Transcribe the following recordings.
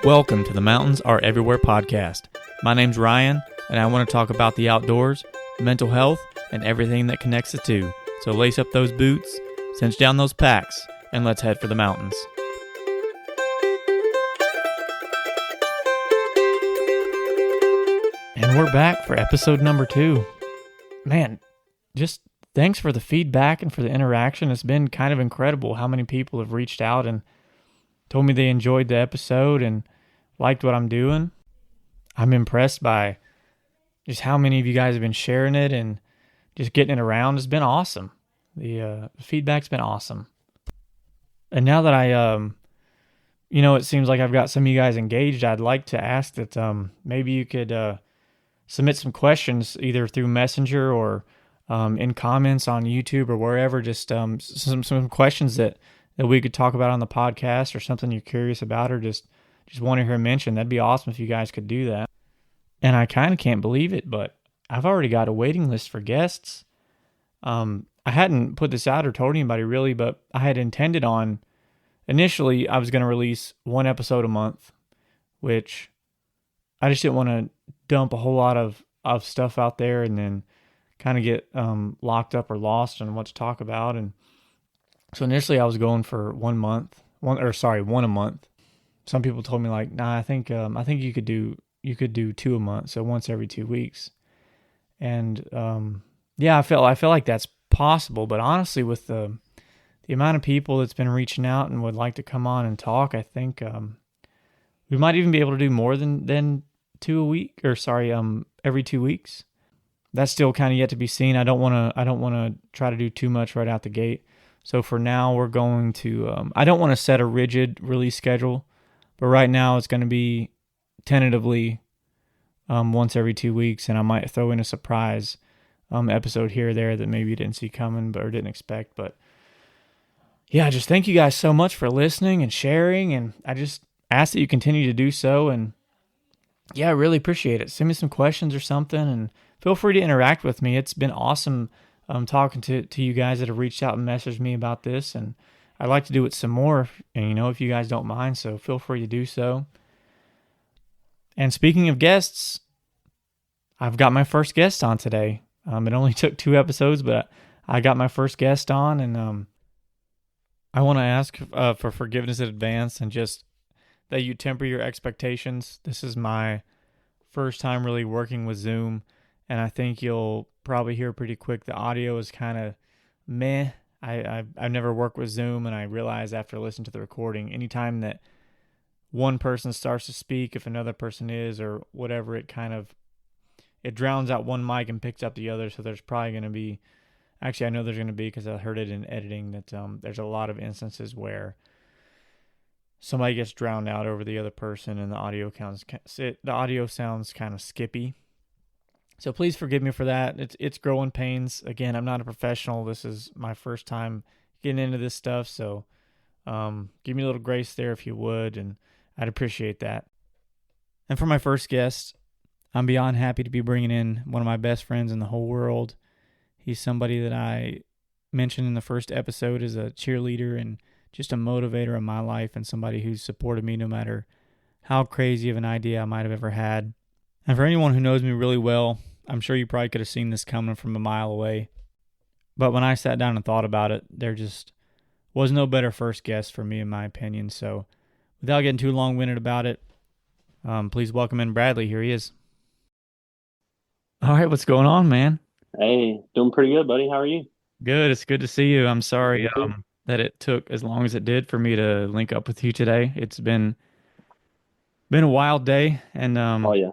Welcome to the Mountains Are Everywhere podcast. My name's Ryan, and I want to talk about the outdoors, mental health, and everything that connects the two. So lace up those boots, cinch down those packs, and let's head for the mountains. And we're back for episode number 2. Man, just thanks for the feedback and for the interaction. It's been kind of incredible how many people have reached out and told me they enjoyed the episode and liked what I'm doing. I'm impressed by just how many of you guys have been sharing it and just getting it around. It's been awesome. The feedback's been awesome. And now that it seems like I've got some of you guys engaged, I'd like to ask that maybe you could submit some questions either through Messenger or in comments on YouTube or wherever, just some questions that we could talk about on the podcast, or something you're curious about, or just want to hear mentioned. That'd be awesome if you guys could do that. And I kind of can't believe it, but I've already got a waiting list for guests. I hadn't put this out or told anybody really, but I had intended on, initially I was going to release one episode a month, which I just didn't want to dump a whole lot of stuff out there and then kind of get locked up or lost on what to talk about. And so initially I was going for one a month. Some people told me like, nah, I think you could do 2 a month, so once every 2 weeks. And I feel like that's possible, but honestly, with the amount of people that's been reaching out and would like to come on and talk, I think we might even be able to do more than 2 a week, every 2 weeks. That's still kind of yet to be seen. I don't want to try to do too much right out the gate. So for now, we're going to, I don't want to set a rigid release schedule, but right now it's going to be tentatively once every 2 weeks, and I might throw in a surprise episode here or there that maybe you didn't see coming or didn't expect. But yeah, just thank you guys so much for listening and sharing, and I just ask that you continue to do so. And yeah, I really appreciate it. Send me some questions or something, and feel free to interact with me. It's been awesome talking to you guys that have reached out and messaged me about this, and I'd like to do it some more, and if you guys don't mind, so feel free to do so. And speaking of guests, I've got my first guest on today. It only took 2 episodes, but I got my first guest on, and I want to ask for forgiveness in advance, and just that you temper your expectations. This is my first time really working with Zoom, and I think you'll probably hear pretty quick the audio is kind of meh. I've never worked with Zoom, and I realized after listening to the recording, anytime that one person starts to speak, if another person is or whatever, it drowns out one mic and picks up the other. So there's probably going to be, actually I know there's going to be, because I heard it in editing, that there's a lot of instances where somebody gets drowned out over the other person and the audio sounds kind of skippy. So please forgive me for that. It's growing pains. Again, I'm not a professional. This is my first time getting into this stuff. So give me a little grace there if you would, and I'd appreciate that. And for my first guest, I'm beyond happy to be bringing in one of my best friends in the whole world. He's somebody that I mentioned in the first episode as a cheerleader and just a motivator in my life, and somebody who's supported me no matter how crazy of an idea I might have ever had. And for anyone who knows me really well, I'm sure you probably could have seen this coming from a mile away. But when I sat down and thought about it, there just was no better first guest for me, in my opinion. So without getting too long-winded about it, please welcome in Bradley. Here he is. All right, what's going on, man? Hey, doing pretty good, buddy. How are you? Good. It's good to see you. I'm sorry that it took as long as it did for me to link up with you today. It's been a wild day, and Oh yeah.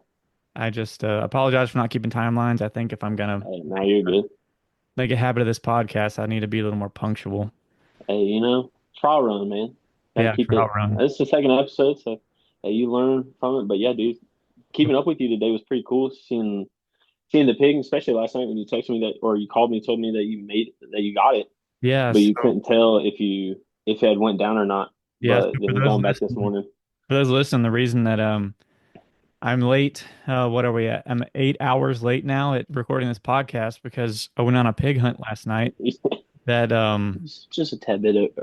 I just apologize for not keeping timelines. I think if I'm gonna Hey, now you're good. make a habit of this podcast, I need to be a little more punctual. Hey, trial run, man. Gotta Yeah, keep it. trial run. This is the second episode, so hey, you learn from it. But yeah, dude, keeping up with you today was pretty cool. Seeing the pig, especially last night when you texted me that, or you called me and told me that you got it, Yeah, but you couldn't tell if it had went down or not. yeah. But then going back this morning. For those listening, the reason that I'm late. What are we at? I'm 8 hours late now at recording this podcast because I went on a pig hunt last night. That It's just a tad bit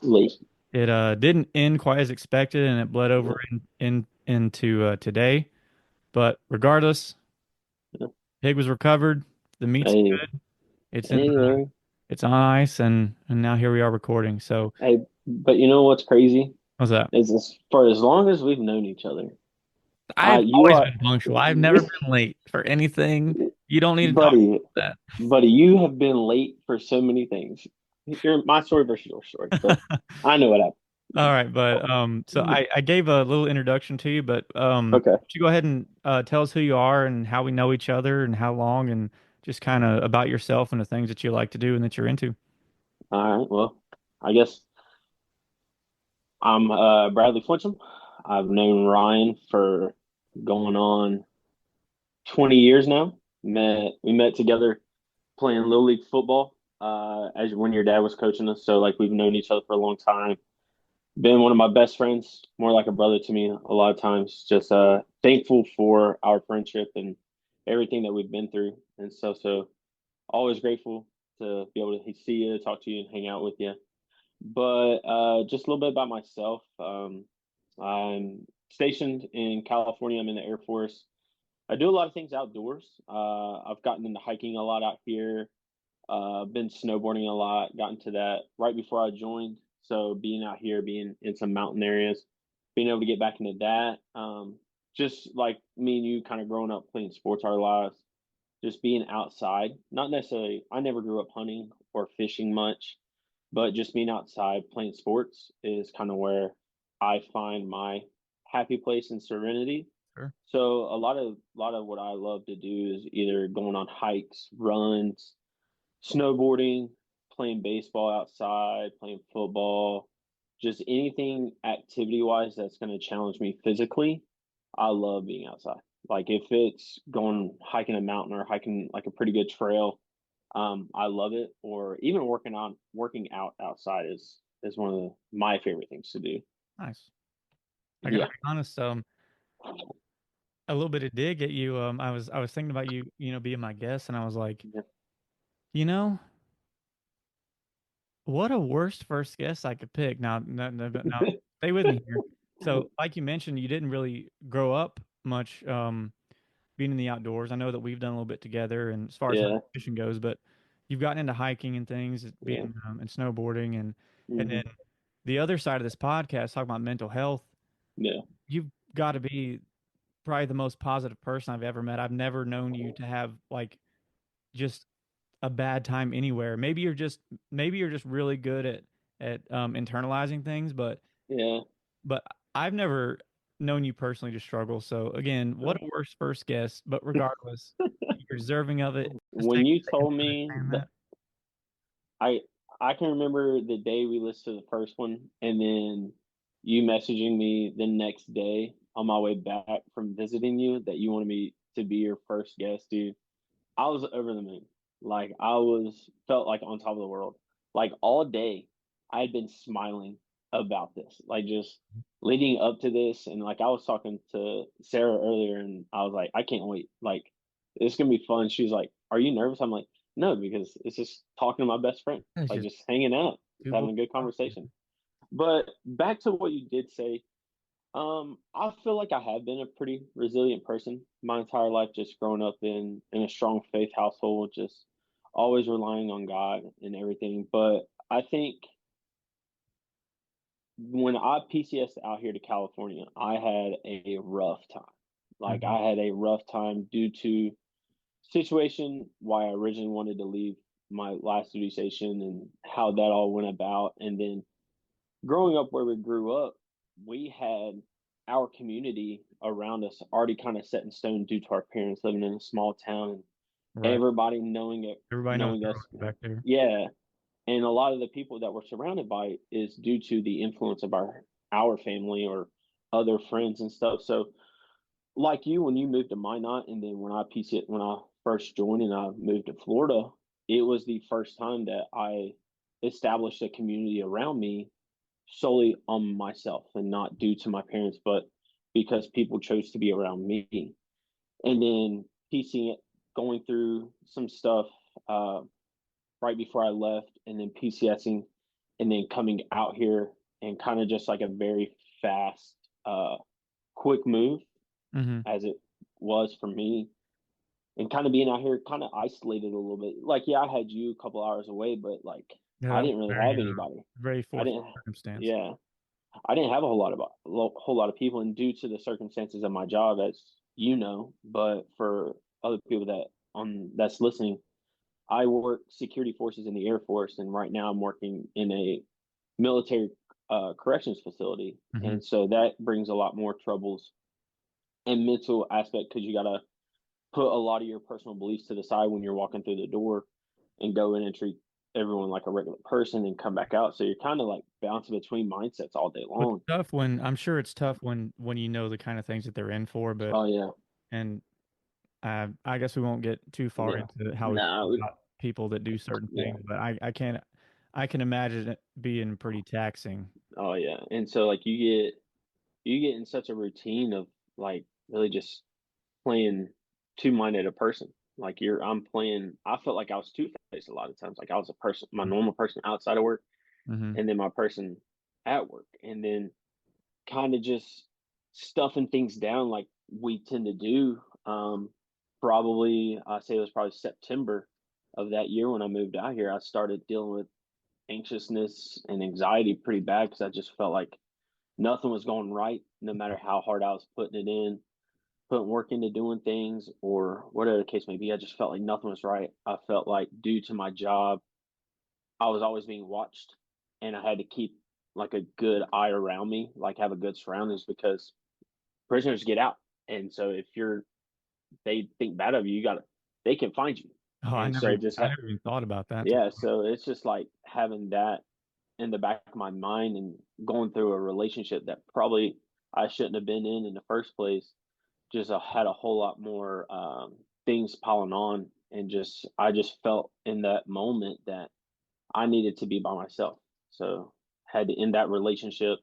late. It didn't end quite as expected, and it bled over Yeah, into today. But regardless, yeah. pig was recovered. The meat's Hey, it's in hey there. it's on ice, and now here we are recording. So Hey, but you know what's crazy what's that? is this, for as long as we've known each other, I've you always are, been punctual. I've never been late for anything. You don't need to talk buddy, about buddy, you have been late for so many things. You're my story versus your story, but that. I know what All right, but so happened. I gave a little introduction to you, but Okay. would you go ahead and tell us who you are and how we know each other and how long and just kind of about yourself and the things that you like to do and that you're into. All right. Well, I guess I'm Bradley Flincham. I've known Ryan for going on 20 years now. We met together playing little league football as when your dad was coaching us. So like we've known each other for a long time. Been one of my best friends, more like a brother to me a lot of times. Just thankful for our friendship and everything that we've been through. And so always grateful to be able to see you, talk to you, and hang out with you. But just a little bit about myself. I'm stationed in California. I'm in the Air Force. I do a lot of things outdoors. I've gotten into hiking a lot out here. Been snowboarding a lot. Got into that right before I joined. So being out here, being in some mountain areas, being able to get back into that. Just like me and you, kind of growing up playing sports our lives, just being outside. Not necessarily. I never grew up hunting or fishing much, but just being outside playing sports is kind of where I find my happy place and serenity. Sure. So a lot of what I love to do is either going on hikes, runs, snowboarding, playing baseball outside, playing football, just anything activity wise that's going to challenge me physically. I love being outside. Like if it's going hiking a mountain or hiking like a pretty good trail, I love it. Or even working out outside is one of my favorite things to do. Nice. I gotta Yeah, be honest, a little bit of dig at you. I was thinking about you, being my guest, and I was like, yeah, you know, what a worst first guess I could pick. Now, no, no, but now stay with me here. So, like you mentioned, you didn't really grow up much being in the outdoors. I know that we've done a little bit together, and as far as yeah, fishing goes, but you've gotten into hiking and things, yeah, being and snowboarding, and then hmm the other side of this podcast, talking about mental health. yeah, You've got to be probably the most positive person I've ever met. I've never known you to have like just a bad time anywhere. Maybe you're just really good at internalizing things, yeah. but I've never known you personally to struggle. So again, what a worst first guess, but regardless, you're deserving of it. Just When take you a second told to me understand that that. I I can remember the day we listened to the first one, and then you messaging me the next day on my way back from visiting you that you wanted me to be your first guest, dude. I was over the moon. Like I was felt like on top of the world. Like all day I had been smiling about this. Like just leading up to this, and like I was talking to Sarah earlier and I was like, I can't wait. Like it's gonna be fun. She's like, are you nervous? I'm like, no, because it's just talking to my best friend, It's like just just hanging out, just two boys having a good talking. conversation. But back to what you did say, I feel like I have been a pretty resilient person my entire life, just growing up in a strong faith household, just always relying on God and everything. But I think when I PCS out here to California, I had a rough time. Like Mhm. I had a rough time due to situation why I originally wanted to leave my last duty station and how that all went about, and then growing up where we grew up, we had our community around us already kind of set in stone due to our parents living in a small town and Right. everybody knowing it, Everybody knows knowing the us. road back there. Yeah. And a lot of the people that we're surrounded by is due to the influence of our family or other friends and stuff. So like you, when you moved to Minot and then when I first joined and I moved to Florida, it was the first time that I established a community around me solely on myself and not due to my parents, but because people chose to be around me. And then piecing it, going through some stuff uh, right before I left, and then PCSing, and then coming out here. and kind of just like a very fast, quick move Mm-hmm. as it was for me. And kind of being out here, kind of isolated a little bit. Like, yeah, I had you a couple hours away, but like, Yeah, I that was didn't really very have anybody. very I fortunate didn't, circumstance. yeah, I didn't have a whole lot of people, and due to the circumstances of my job, as you know, but for other people that's listening, I work security forces in the Air Force, and right now I'm working in a military corrections facility, Mm-hmm. and so that brings a lot more troubles and mental aspect because you got to put a lot of your personal beliefs to the side when you're walking through the door and go in and treat everyone like a regular person and come back out. So you're kind of like bouncing between mindsets all day It's long. tough when I'm sure it's tough when you know the kind of things that they're in for, but Oh yeah, and I guess we won't get too far yeah. into how we feel No, about people that do certain yeah. things, but I can imagine it being pretty taxing. Oh yeah. And so like you get in such a routine of like really just playing two-minded a person. Like I'm playing. I felt like I was two-faced a lot of times. Like I was a person, my normal person outside of work, Mm-hmm. and then my person at work, and then kind of just stuffing things down like we tend to do. Probably, I say it was probably September of that year when I moved out here. I started dealing with anxiousness and anxiety pretty bad because I just felt like nothing was going right, no matter how hard I was putting it in, putting work into doing things or whatever the case may be. I just felt like nothing was right. I felt like due to my job, I was always being watched and I had to keep like a good eye around me, like have a good surroundings because prisoners get out. And so if they think bad of you, they can find you. Oh, And so I never even thought about that. yeah, so it's just like having that in the back of my mind and going through a relationship that probably I shouldn't have been in the first place. Just had a whole lot more things piling on, and I just felt in that moment that I needed to be by myself. So had to end that relationship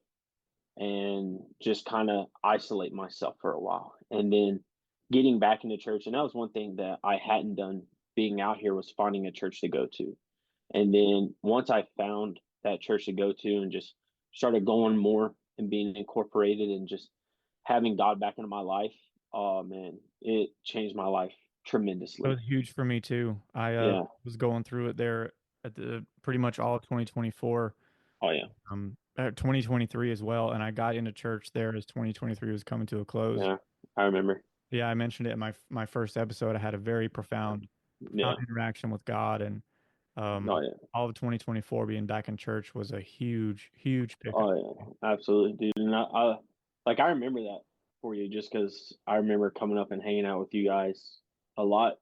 and just kind of isolate myself for a while, and then getting back into church. And that was one thing that I hadn't done being out here was finding a church to go to. And then once I found that church to go to and just started going more and being incorporated and just having God back into my life, oh man, it changed my life That was tremendously. huge for me too. I Yeah. was going through it there at the pretty much all of 2024, Oh yeah. 2023 as well, and I got into church there as 2023 was coming to a close. Yeah. I remember. Yeah, I mentioned it in my first episode. I had a very profound Yeah. interaction with God, and Oh yeah. all of 2024 being back in church was a huge pickup. Oh yeah. Absolutely, dude. And I remember that for you just because I remember coming up and hanging out with you guys a lot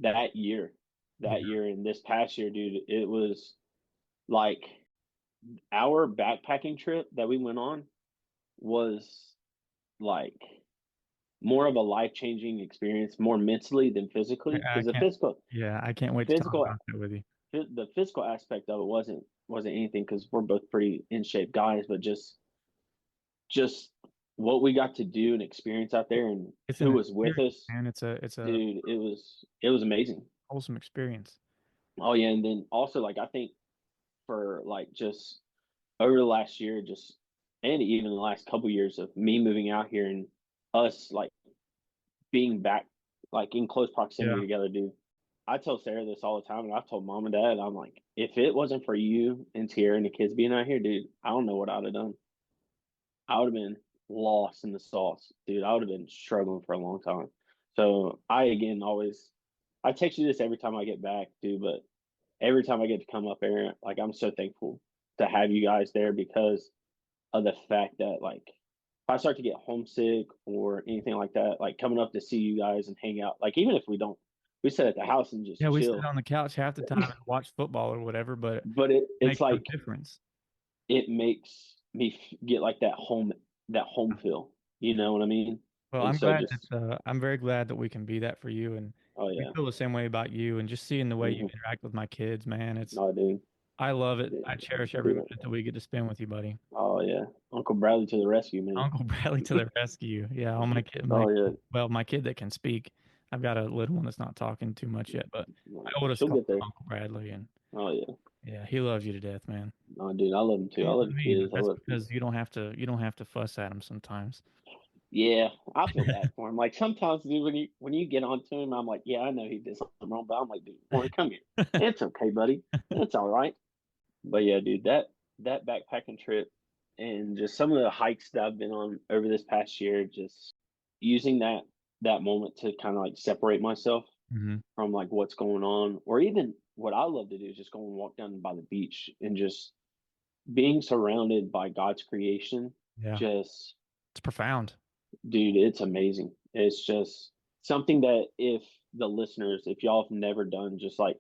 that year. Yeah, That year and this past year, dude, it was like our backpacking trip that we went on was like more of a life-changing experience, more mentally than physically, I because can't. Yeah, I can't wait to talk physical, about that with you. the physical aspect of it wasn't anything because we're both pretty in shape guys, but just what we got to do and experience out there and It's who an was with experience, us, man. It's a dude, it was amazing. wholesome experience. Oh yeah, and then also like I think for like just over the last year, just and even the last couple years of me moving out here and us like being back like in close Yeah. proximity together, dude. I tell Sarah this all the time, and I've told mom and dad, I'm like, if it wasn't for you and Tierra and the kids being out here, dude, I don't know what I'd have done. I would have been lost in the sauce, dude. I would have been struggling for a long time. So I again always I text you this every time I get back, dude, but every time I get to come up there, like I'm so thankful to have you guys there because of the fact that like if I start to get homesick or anything like that, like coming up to see you guys and hang out, like even if we sit at the house and Yeah, just we sit chill, on the couch half the time and watch football or whatever, but it but it's makes no like difference. it makes me get like that home feel. You know what I mean? Well, And I'm so glad just that I'm very glad that we can be that for you, and oh we yeah, feel the same way about you. And just seeing the way you hmm interact with my kids, man, no, dude, I love it. I cherish every dude, minute that we get to spend with you, buddy. oh yeah, Uncle Bradley to the rescue, man. Uncle Bradley to the rescue. Yeah, all Oh yeah, my kid that can speak. I've got a little one that's not talking too much yet, but my no, oldest she'll calls get him there. Uncle Bradley, and Oh yeah, yeah, he loves you to death, man. Oh, dude, I love them too. I You know love what the I mean? kids. I That's love because you don't have to fuss at them sometimes. Yeah, I feel bad for him. Like sometimes, dude, when you get onto him, I'm like, yeah, I know he did something wrong, but I'm like, dude, Warren, come here. It's okay, buddy. It's all right. But yeah, dude, that backpacking trip and just some of the hikes that I've been on over this past year, just using that moment to kind of like separate myself Hmm. from like what's going on, or even what I love to do is just go and walk down by the beach and just being surrounded by God's creation. Yeah, Just it's profound. dude, it's amazing. It's just something that if the listeners, if y'all have never done, just like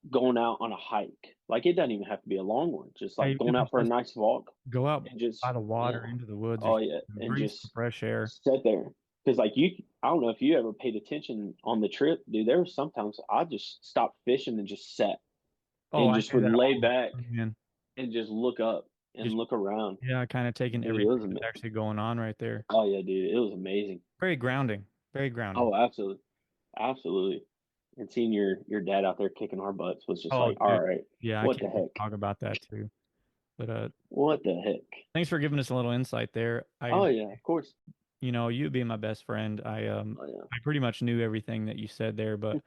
going out on a hike, like it doesn't even have to be a long one, just Hey, like even going if out it's for a just nice walk go out and by just, the yeah, water into the woods or oh yeah, something, and breathe some just fresh air. sit there. Because like I don't know if you ever paid attention on the trip, dude. There were sometimes I just stopped fishing and just sat Oh, and I just do would that lay all back the time, man. and just look up and Just look around. yeah, kind of taking Dude, it everything was that's actually going on right there. oh yeah, dude, it was amazing. Very grounding. Very grounding. Oh, absolutely. Absolutely. And seeing your dad out there kicking our butts was just Oh, like, all dude. right, Yeah, I what the can't wait heck? to talk about that too. But What the heck? thanks for giving us a little insight there. Oh yeah, of course. You being my best friend, Oh yeah. I pretty much knew everything that you said there, but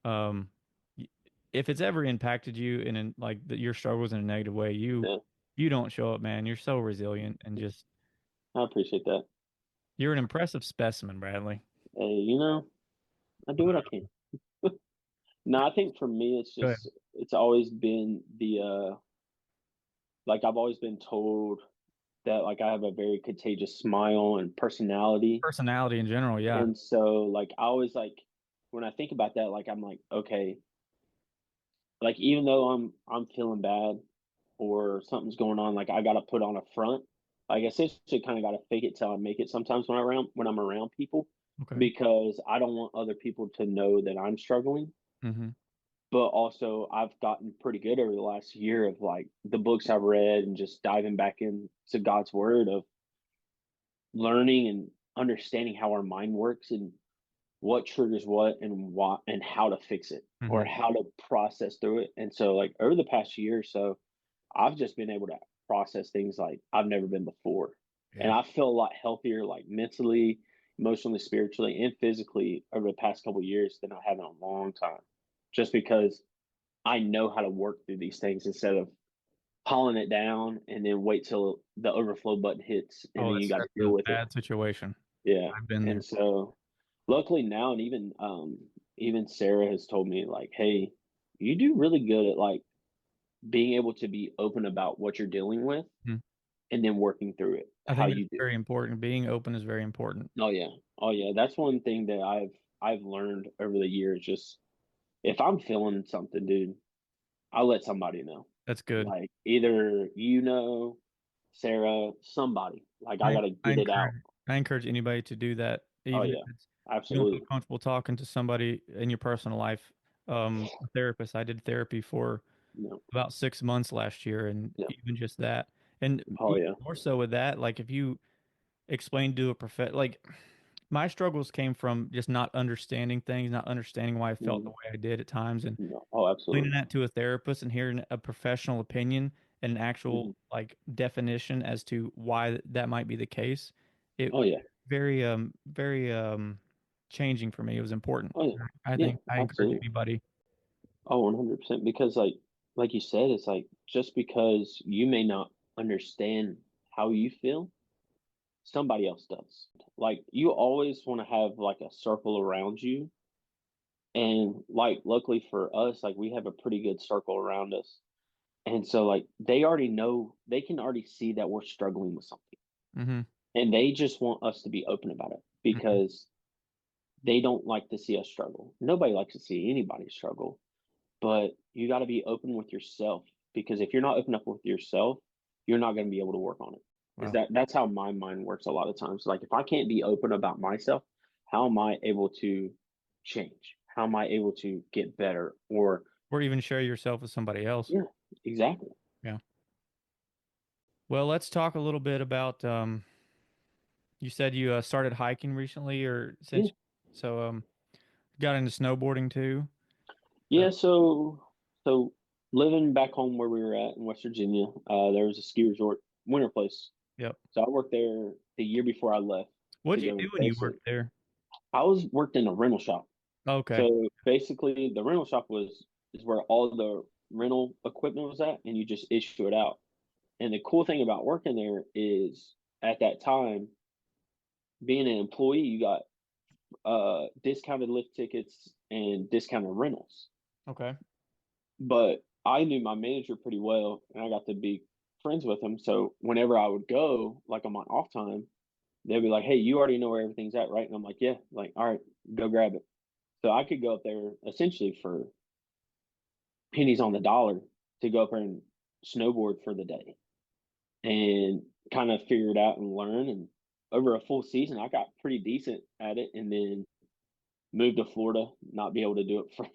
um y- if it's ever impacted you like your struggles in a negative way, Yeah. you don't show up, man. You're so resilient and just I appreciate that. you're an impressive specimen, Bradley. Hey, I do what I can. No, I think for me it's Good. just it's always been the like I've always been told that like I have a very contagious smile and personality. Personality in general, yeah. And so like I always like when I think about that, like I'm like, okay, like even though I'm feeling bad or something's going on, like I gotta put on a front. Like I essentially kind of gotta fake it till I make it sometimes when I'm around people Okay. because I don't want other people to know that I'm struggling. Mm-hmm. But also I've gotten pretty good over the last year of like the books I've read and just diving back into God's word of learning and understanding how our mind works and what triggers what and what and how to fix it or Mm-hmm. how to process through it. And so like over the past year or so, I've just been able to process things like I've never been before. And Yeah. I feel a lot healthier, like mentally, emotionally, spiritually, and physically over the past couple of years than I have in a long time. Just because I know how to work through these things instead of hauling it down and then wait till the overflow button hits and Oh, then you got to that's deal a with it. bad situation. Yeah. I've been And there. so luckily now, and even Sarah has told me like, hey, you do really good at like being able to be open about what you're dealing with Mhm. and then working through it I how think that's you do. very important. Being open is very important. Oh yeah. Oh yeah. That's one thing that I've learned over the years. Just if I'm feeling something, dude, I'll let somebody know. That's good. Like either Sarah, somebody. Like I I gotta I get it out. encourage I encourage anybody to do that, Oh even if yeah. it's you don't feel Absolutely. comfortable talking to somebody in your personal life. A therapist. I did therapy for No. about 6 months last year, and Yeah. even just that, and Oh even yeah. more so with that, like if you explain to a like my struggles came from just not understanding things, not understanding why I felt the Mhm. way I did at times, and No. Oh, explaining absolutely. that to a therapist and hearing a professional opinion and an Hmm. actual like definition as to why that might be the case, it Oh yeah. very changing for me. It was important. Oh yeah. I Yeah. think I encourage Absolutely. anybody. Oh, 100%. Because like you said, it's like just because you may not understand how you feel, somebody else does. Like you always want to have like a circle around you. And like luckily for us, like we have a pretty good circle around us. And so like they already know, they can already see that we're struggling with something. Hmm. And they just want us to be open about it Hmm. because they don't like to see us struggle. Nobody likes to see anybody struggle, but you got to be open with yourself because if you're not open up with yourself, you're not going to be able to work on it. Is Wow. that's how my mind works a lot of times. Like if I can't be open about myself, how am I able to change? How am I able to get better? Or Or even share yourself with somebody else. yeah, exactly. Yeah. Well, let's talk a little bit about you said you started hiking recently or Yeah. since got into snowboarding too. Uh, Yeah, so living back home where we were at in West Virginia, there was a ski resort, winter place. Yep. So I worked there the year before I left to What'd you do go when you basically. worked there? I was worked in a rental shop. Okay. So basically, the rental shop was is where all the rental equipment was at, and you just issue it out. And the cool thing about working there is at that time, being an employee, you got discounted lift tickets and discounted rentals. Okay. But I knew my manager pretty well, and I got to be friends with him. So whenever I would go, like on my off time, they'd be like, "Hey, you already know where everything's at, right?" And I'm like, "Yeah." Like, all right, go grab it. So I could go up there essentially for pennies on the dollar to go up there and snowboard for the day and kind of figure it out and learn. And over a full season, I got pretty decent at it, and then moved to Florida, not be able to do it for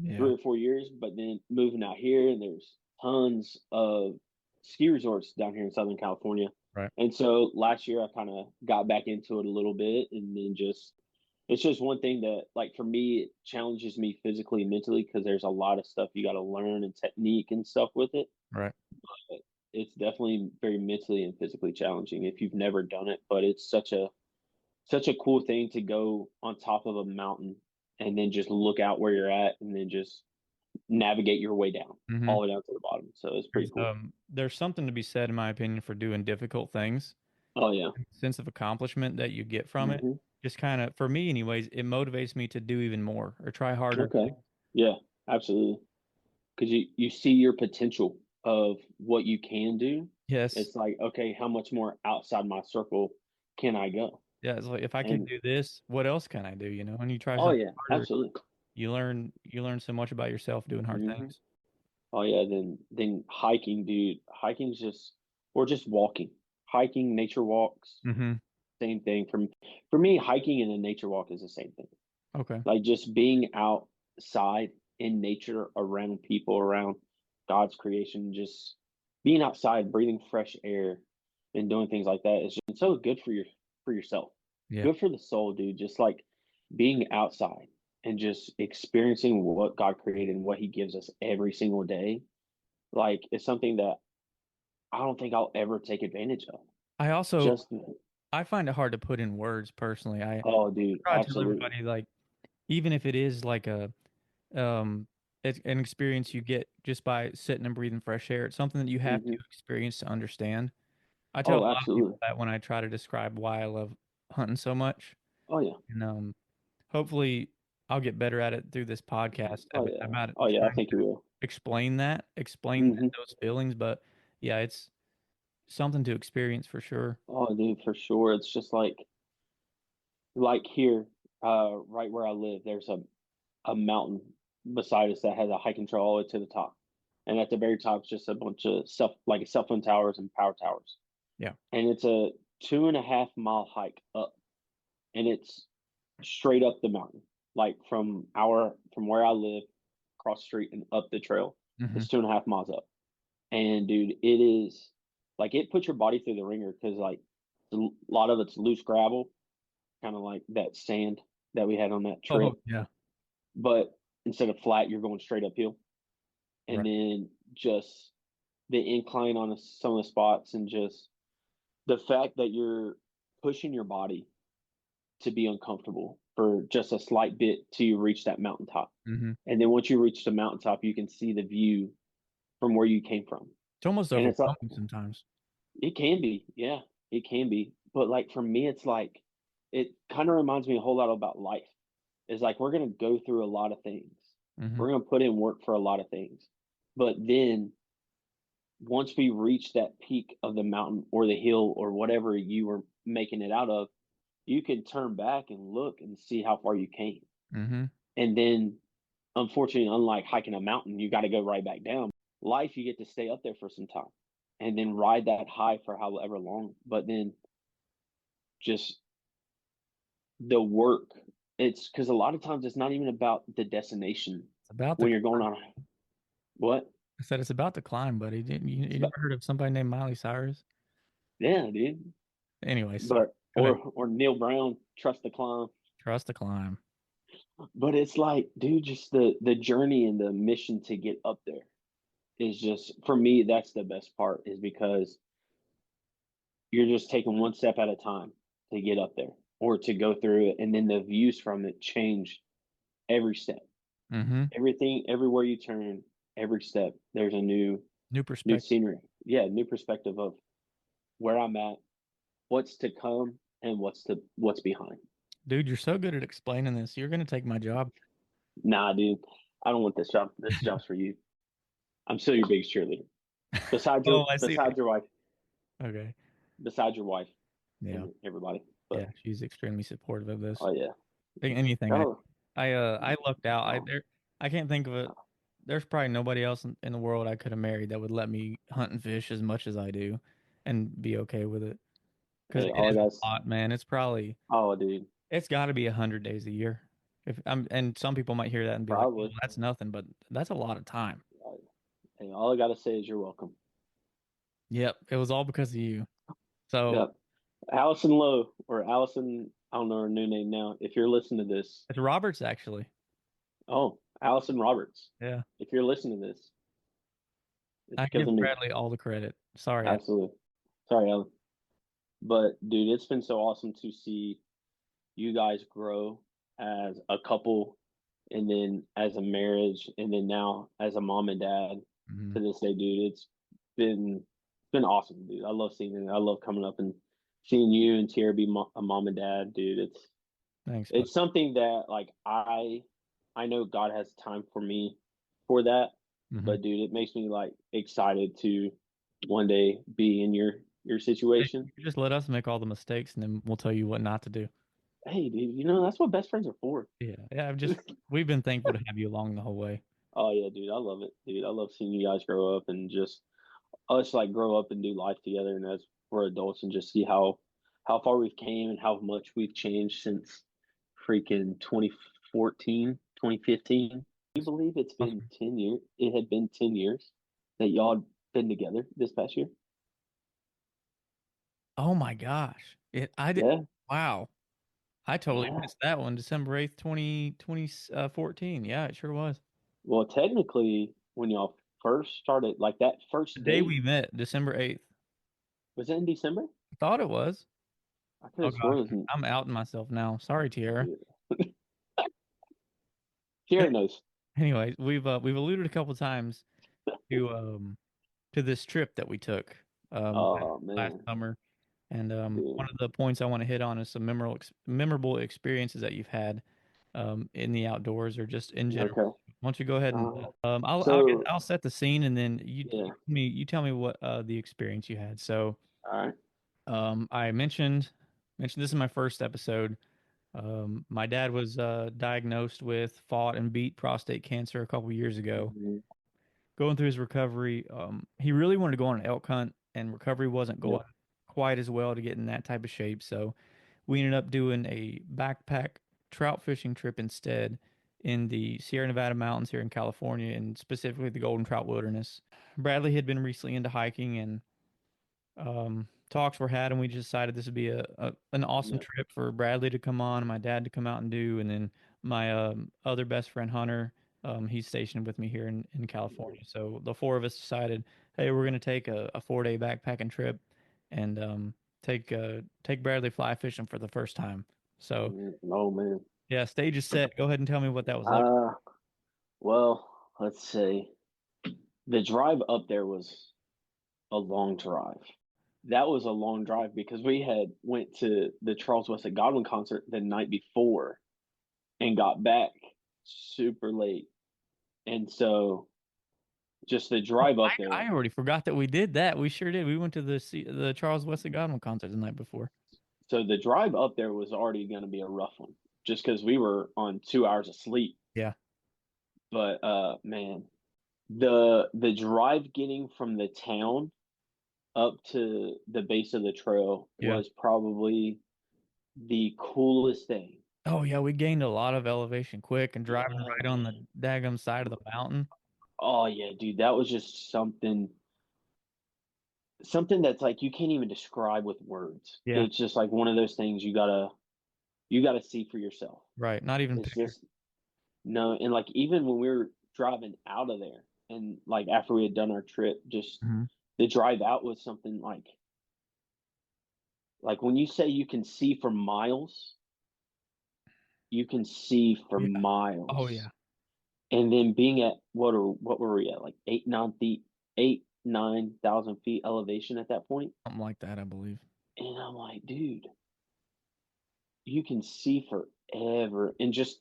Yeah. 3 or 4 years, but then moving out here, and there's tons of ski resorts down here in Southern California. Right. And so last year I kind of got back into it a little bit, and then just it's just one thing that, like, for me, it challenges me physically and mentally because there's a lot of stuff you got to learn and technique and stuff with it. Right. But it's definitely very mentally and physically challenging if you've never done it. But it's such a cool thing to go on top of a mountain and then just look out where you're at and then just navigate your way down hmm all the way down to the bottom. So it's pretty cool. There's something to be said, in my opinion, for doing difficult things. Oh yeah. Sense of accomplishment that you get from it, Hmm. just kind of, for me, anyways, it motivates me to do even more or try harder. Okay. Yeah, absolutely. Because you see your potential of what you can do. Yes. It's like, okay, how much more outside my circle can I go? Yeah. It's like if I can And do this, what else can I do? And you try oh something yeah, harder, absolutely. you learn so much about yourself doing hard Hmm. things. Oh yeah, then hiking, dude. Hiking's just or just walking. Hiking, nature walks, Hmm. same thing. For me, hiking and a nature walk is the same thing. Okay. Like just being outside in nature, around people, around God's creation, just being outside, breathing fresh air, and doing things like that is just so good for yourself, Yeah. good for the soul, dude. Just like being outside and just experiencing what God created and what He gives us every single day, like it's something that I don't think I'll ever take advantage of. I also Just I find it hard to put in words personally. I oh, dude, try to tell absolutely. everybody, like, even if it is like um it's an experience you get just by sitting and breathing fresh air, it's something that you have to Hmm. experience to understand. I tell a Oh, lot of people absolutely. that when I try to describe why I love hunting so much. Oh yeah. And hopefully I'll get better at it through this podcast Oh yeah. about Oh yeah. I trying think to you will. explain Hmm. those feelings. But yeah, it's something to experience for sure. Oh, dude, for sure. It's just like here, right where I live, there's a mountain beside us that has a hiking trail all the way to the top. And at the very top is just a bunch of cell phone towers and power towers. Yeah. And it's a 2.5 mile hike up. And it's straight up the mountain. Like from where I live, across the street and up the trail. Hmm. It's 2.5 miles up. And dude, it is like it puts your body through the ringer because like a lot of it's loose gravel, kind of like that sand that we had on that Oh, trip. yeah. But instead of flat, you're going straight uphill. And Right. then just the incline on some of the spots, and just the fact that you're pushing your body to be uncomfortable for just a slight bit till you reach that mountaintop. Hmm. And then once you reach the mountaintop, you can see the view from where you came from. It's almost And it's like, overwhelming sometimes. it can be, yeah, it can be. But like for me, it's like it kind of reminds me a whole lot about life. It's like we're gonna go through a lot of things. Hmm. We're gonna put in work for a lot of things. But then once we reach that peak of the mountain or the hill or whatever you were making it out of, you can turn back and look and see how far you came. Hmm. And then unfortunately, unlike hiking a mountain, you got to go right back down. Life, you get to stay up there for some time and then ride that high for however long. But then just the work, it's because a lot of times it's not even about the destination It's about the when you're going climb. on what? I said it's about the climb, buddy. Didn't you, It's you about, never heard of somebody named Miley Cyrus? yeah, dude. Anyway, sorry. But Go ahead. or Neil Brown, trust the climb. Trust the climb. But it's like, dude, just the journey and the mission to get up there. is just for me, that's the best part is because you're just taking one step at a time to get up there or to go through it. And then the views from it change every step. Mm-hmm. Everything, everywhere you turn, every step, there's a New new perspective. scenery. Yeah, new perspective of where I'm at, what's to come, and what's behind. Dude, you're so good at explaining this. You're gonna take my job. Nah, dude, I don't want this job. This job's for you. I'm still your biggest cheerleader. Oh, I see. Besides your wife, Okay. besides your wife Yeah. and everybody. But Yeah, she's extremely supportive of this. oh yeah, Anything oh, I lucked out. oh, I can't think of it. There's probably nobody else in the world I could have married that would let me hunt and fish as much as I do and be okay with it. Because hey, it all I is got. a lot, man. Oh, dude, It's got to be 100 days a year. If I'm, and some people might hear that and be like, "Oh, probably. that's nothing," but that's a lot of time. Hey, all I gotta say is you're welcome. Yep, it was all because of you. So Yep. Allison Lowe or Allison, I don't know her new name now. If you're listening to this, it's Roberts actually. oh, Allison Roberts. Yeah, If you're listening to this, it's I because give of me. Bradley all the credit. Sorry, Al. Absolutely. Sorry, Alan. But dude, it's been so awesome to see you guys grow as a couple and then as a marriage and then now as a mom and dad Mhm. to this day, dude. It's been awesome, dude. I love seeing it. I love coming up and seeing you and Tierra be a mom and dad, dude. Thanks, bud. It's something that like I know God has time for me for that, Hmm. but dude, it makes me like excited to one day be in your situation. You just let us make all the mistakes, and then we'll tell you what not to do. Hey, dude, that's what best friends are for. Yeah, yeah. We've been thankful to have you along the whole way. Oh yeah, dude, I love it, dude. I love seeing you guys grow up and just us like grow up and do life together, and as we're adults, and just see how far we've came and how much we've changed since freaking 2014, 2015. Can you believe it's been Awesome. 10 years? It had been 10 years that y'all had been together this past year. Oh my gosh. I did. Yeah, Wow. I totally yeah. missed that one. December 8th, 2014. Yeah, it sure was. Well, technically, when y'all first started, like that The first day date, we met, December 8th. was that in December? I thought it was. I could Oh have sworn gosh. it was in. I'm outing myself now. Sorry, Tierra. Karen knows. Anyways, we've alluded a couple times to to this trip that we took Oh last man, summer. And one dude. of the points I want to hit on is some memorable experiences that you've had in the outdoors or just in general. Okay. Why don't you go ahead and Um, I'll so I'll set the scene and then yeah. you tell me what the experience you had. So All right. I mentioned this in my first episode. My dad was diagnosed with, fought, and beat prostate cancer a couple years ago. Mhm. Going through his recovery, he really wanted to go on an elk hunt, and recovery wasn't Yep. going quite as well to get in that type of shape. So we ended up doing a backpack trout fishing trip instead in the Sierra Nevada mountains here in California, and specifically the Golden Trout Wilderness. Bradley had been recently into hiking, and talks were had, and we just decided this would be an awesome Yep. trip for Bradley to come on, and my dad to come out and do, and then my other best friend Hunter, he's stationed with me here in California. So the four of us decided, hey, we're gonna take a 4 day backpacking trip and take Bradley fly fishing for the first time. So Oh man. yeah, stage is set. Go ahead and tell me what that was like. Uh, well, let's say the drive up there was a long drive. That was a long drive because we had went to the Charles Wesley Godwin concert the night before and got back super late. And so just the Oh, drive up I there. already forgot that we did that. We sure did. We went to the Charles Wesley Godwin concert the night before. So the drive up there was already going to be a rough one just because we were on 2 hours of sleep. Yeah. But man, the drive getting from the town up to the base of the trail Yeah. was probably the coolest thing. Oh yeah, we gained a lot of elevation quick and driving Yeah, right on the man. daggum side of the mountain. Oh yeah, dude, that was just something that's like you can't even describe with words. Yeah, It's just like one of those things you gotta see for yourself. right. Not even It's picture. just no, and like even when we were driving out of there, and like after we had done our trip, just Hmm. the drive out was something like when you say you can see for miles, you can see for Yeah. Oh miles. yeah. And then being at what were we at, like 8, 9 feet, 8, 9 thousand feet elevation at that point. Something like that, I believe. And I'm like, dude, you can see forever. And just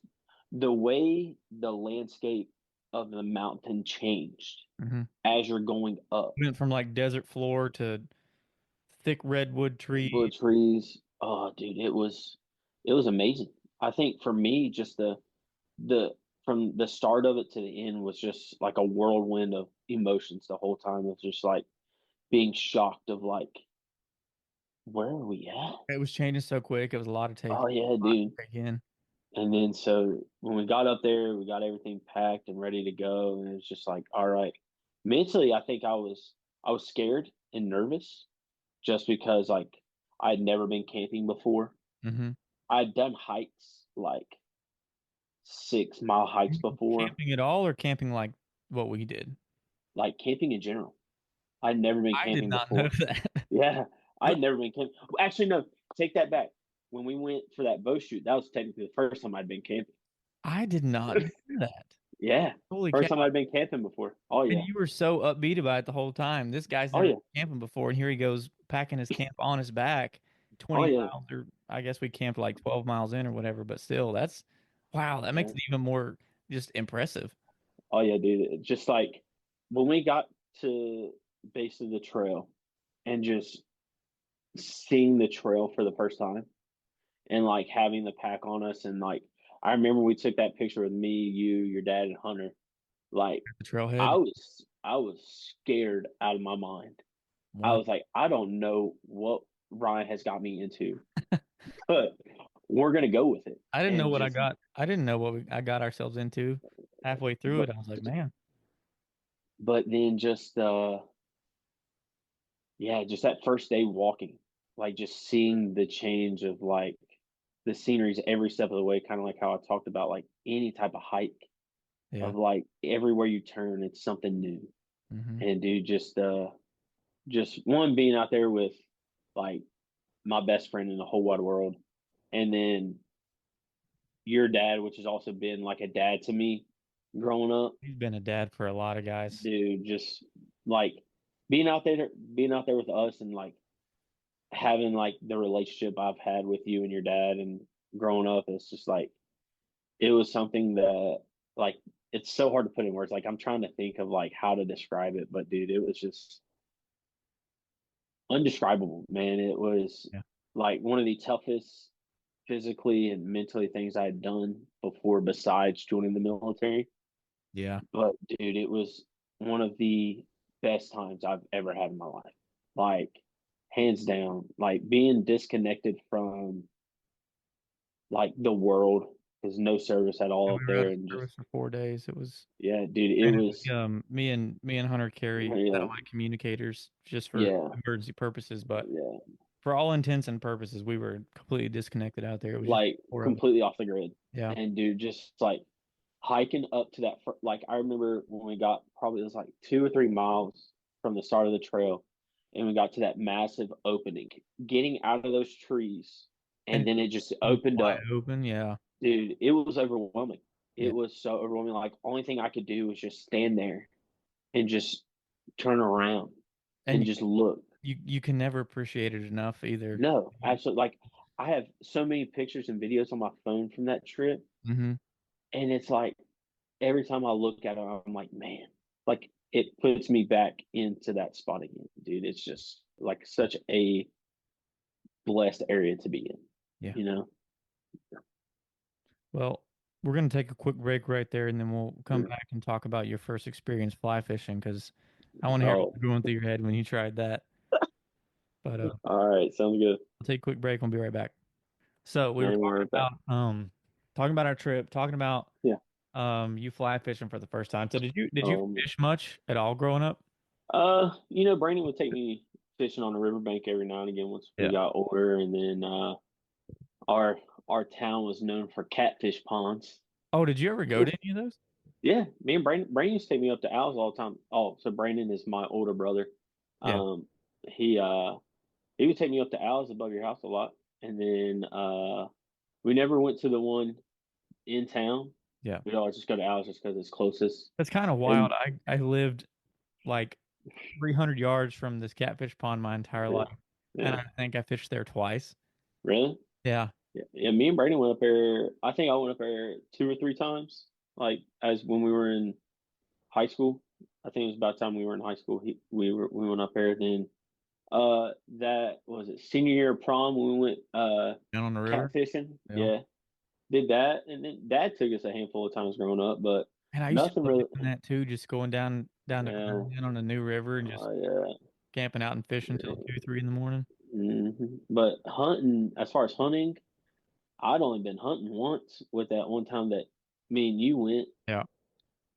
the way the landscape of the mountain changed Hmm. as you're going up. Went from like desert floor to thick redwood Wood trees. trees. Oh, dude, it was amazing. I think for me, just the from the start of it to the end was just like a whirlwind of emotions the whole time. It was just like being shocked of like, where are we at? It was changing so quick. It was a lot to take, Oh yeah, a lot dude. to take in. And then so when we got up there, we got everything packed and ready to go, and it was just like, all right. Mentally, I think I was scared and nervous just because like I'd never been camping before. Hmm. I'd done hikes like 6 mile hikes before, Camping at all or camping like what we did? like camping in general. I'd never been I did camping not know before. that. Yeah, I'd But never been camping. Actually, no, take that back. When we went for that bow shoot, that was technically the first time I'd been camping. I did not know that. Yeah, Holy cow. first time I'd been camping before. Oh And yeah, you were so upbeat about it the whole time. This guy's oh never yeah, been camping before, and here he goes packing his camp on his back, oh 20 yeah, miles, or I guess we camped like 12 miles in or whatever, but still, that's wow, that makes yeah, it even more just impressive. oh yeah, dude. Just like when we got to base of the trail and just seeing the trail for the first time and like having the pack on us and like I remember we took that picture with me, you, your dad, and Hunter. Like The trailhead. I was scared out of my mind. I Wow. was like, I don't know what Ryan has got me into, but we're gonna go with it. I didn't know And what I just got. I didn't know what I got ourselves into halfway through it. but I was like, man, but then just yeah, just that first day walking, like just seeing the change of like the sceneries every step of the way, kind of like how I talked about like any type of hike yeah. of like everywhere you turn, it's something new. Hmm. And dude, just one being out there with like my best friend in the whole wide world, and then your dad, which has also been like a dad to me growing up, He's been a dad for a lot of guys. dude, just like being out there with us and like having like the relationship I've had with you and your dad and growing up, it's just like it was something that like it's so hard to put in words. Like I'm trying to think of like how to describe it, but dude, it was just undescribable, man. It was Yeah. like one of the toughest physically and mentally things I had done before besides joining the military. Yeah. But dude, it was one of the best times I've ever had in my life. Like hands down, like being disconnected from like the world. There's no service at all And up we were out there of and just service for 4 days. It was, yeah, dude, it granted, was me and Hunter carry yeah, satellite communicators just for yeah, emergency purposes, but yeah. for all intents and purposes, we were completely disconnected out there. It was just Like four of us. completely off the grid. Yeah. And dude, just like hiking up to that like I remember when we got probably it was like 2 or 3 miles from the start of the trail and we got to that massive opening getting out of those trees And and then it just it was opened wide up, open. Yeah. dude, it was overwhelming. It Yeah. was so overwhelming, like only thing I could do was just stand there and just turn around And and just look. you can never appreciate it enough either. No, absolutely, like I have so many pictures and videos on my phone from that trip Mm-hmm. and it's like every time I look at it, I'm like, man, like it puts me back into that spot again, dude. It's just like such a blessed area to be in, Yeah. you know? Well, we're gonna take a quick break right there, and then we'll come Yeah. back and talk about your first experience fly fishing because I want to hear what Oh, was going through your head when you tried that. But all right. Sounds good. we'll take a quick break. We'll be right back. So we were And we're right back. talking about our trip, talking about Yeah. you fly fishing for the first time. So did you Um, fish much at all growing up? Brandon would take me fishing on the riverbank every now and again once we Yeah. got older, and then our our town was known for catfish ponds. Oh, did you ever go to any of those? Yeah, me and Brandon used to take me up to Al's all the time. Oh, so Brandon is my older brother. Yeah. Um, he he would take me up to Al's above your house a lot, and then we never went to the one in town. Yeah. We'd always just go to Al's just because it's closest. That's kind of wild. And I lived like 300 yards from this catfish pond my entire yeah, life, and yeah, I think I fished there twice. really, Yeah. yeah, yeah. Me and Brandon went up there. I think I went up there 2 or 3 times, like as when we were in high school. I think it was about time we were in high school. We went up there then. That was it. Senior year of prom, we went Down on the river. catfishing. Yeah. Yeah, did that, and then Dad took us a handful of times growing up, but And I used to nothing love really. doing that too, just going down to Yeah, Vermilion on a new river and just yeah, camping out and fishing until 2, 3 in the morning. But hunting, as far as hunting, I'd only been hunting once with that one time that me and you went, Yeah.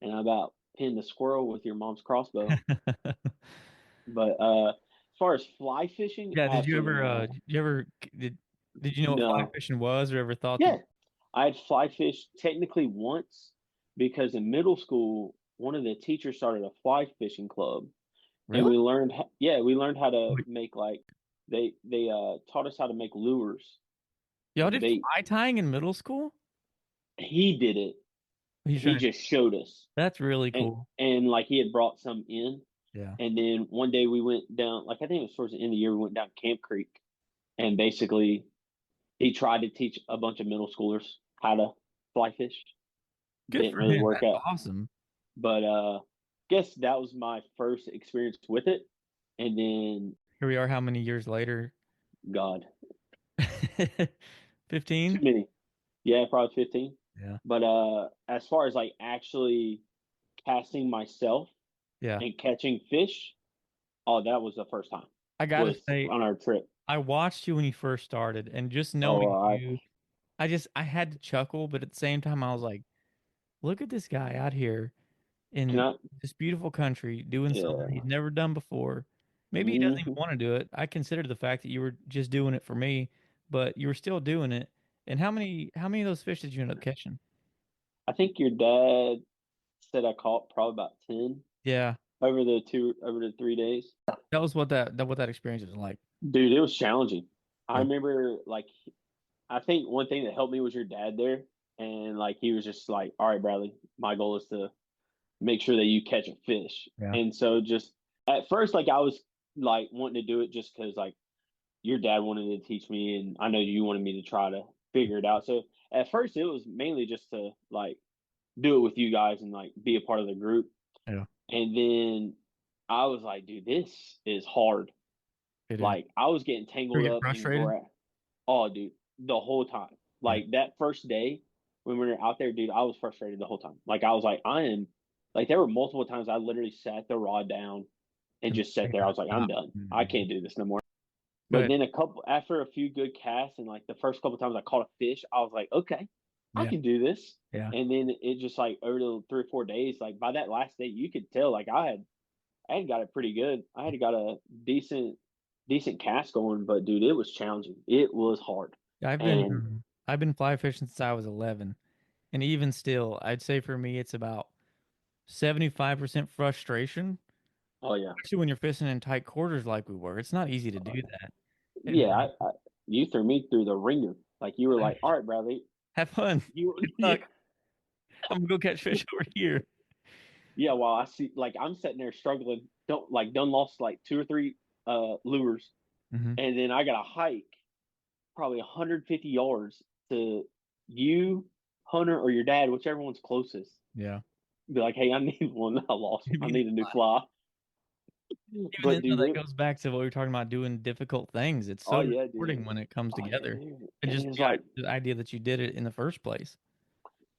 and I about pinned a squirrel with your mom's crossbow. But as far as fly fishing, Yeah. absolutely not. Did you ever did you know what fly No. fishing was or ever thought that Yeah, I had fly fished technically once because in middle school, one of the teachers started a fly fishing club, and really? yeah, we learned how to Wait, make like they taught us how to make lures y'all with did bait. fly tying in middle school? He did it. He's He trying to, just showed us, that's really and cool. like he had brought some in, Yeah. and then one day we went down, like I think it was towards the end of the year, we went down Camp Creek, and basically he tried to teach a bunch of middle schoolers how to fly fish. Good Didn't for really him. work That's out. awesome. But guess that was my first experience with it. And then Here we are, how many years later? God, too 15? many. Yeah, probably 15. Yeah. But as far as like actually casting myself Yeah. and catching fish, oh, that was the first time. I gotta Was say, on our trip. I watched you when you first started, and just Oh, knowing you, I had to chuckle, but at the same time, I was like, look at this guy out here can in I? this beautiful country doing something he's Yeah. never done before. Maybe he doesn't even hmm want to do it. I consider the fact that you were just doing it for me, but you were still doing it. And how many of those fish did you end up catching? I think your dad said I caught probably about 10 Yeah, over the 3 days. that was what that experience was like. Dude, it was challenging. I Yeah, remember like I think one thing that helped me was your dad there. And like he was just like, all right, Bradley, my goal is to make sure that you catch a fish. yeah, And so just at first, like I was like wanting to do it just because like your dad wanted to teach me and I know you wanted me to try to figure it out. So at first it was mainly just to like do it with you guys and like be a part of the group. yeah. And then I was like, dude, this is hard. It is. Like I was getting You tangled get up in frustrated? grass. Oh, dude, the whole time. Yeah, Like that first day when we were out there, dude, I was frustrated the whole time. Like I was like, I am like there were multiple times I literally sat the rod down and and just sat I there. I gotta was like, I'm stop. done. I Mhm. can't do this no more. Go But ahead. then after a few good casts and like the first couple times I caught a fish, I was like, okay, I Yeah, can do this. yeah. And then it just like over the 3 or 4 days, like by that last day, you could tell like I had got it pretty good. I had got a decent cast going, but dude, it was challenging. It was hard. Yeah, And I've been fly fishing since I was 11, and even still, I'd say for me it's about 75% frustration. oh yeah. Especially when you're fishing in tight quarters like we were, it's not easy to do that. And Yeah, you threw me through the ringer. Like you were I, like, "All right, Bradley, have fun. you Good yeah, luck. I'm gonna go catch fish over here. yeah." While I see, like, I'm sitting there struggling. Don't like done lost like 2 or 3 lures, Hmm. and then I got to hike probably 150 yards to you, Hunter, or your dad, whichever one's closest. Yeah. Be like, "Hey, I need one. I lost one. I Maybe need a new fly." even But then, though, dude, that goes back to what we were talking about doing difficult things. It's oh so yeah, rewarding dude. when it comes Oh yeah, together. dude. And And just it's like, the idea that you did it in the first place.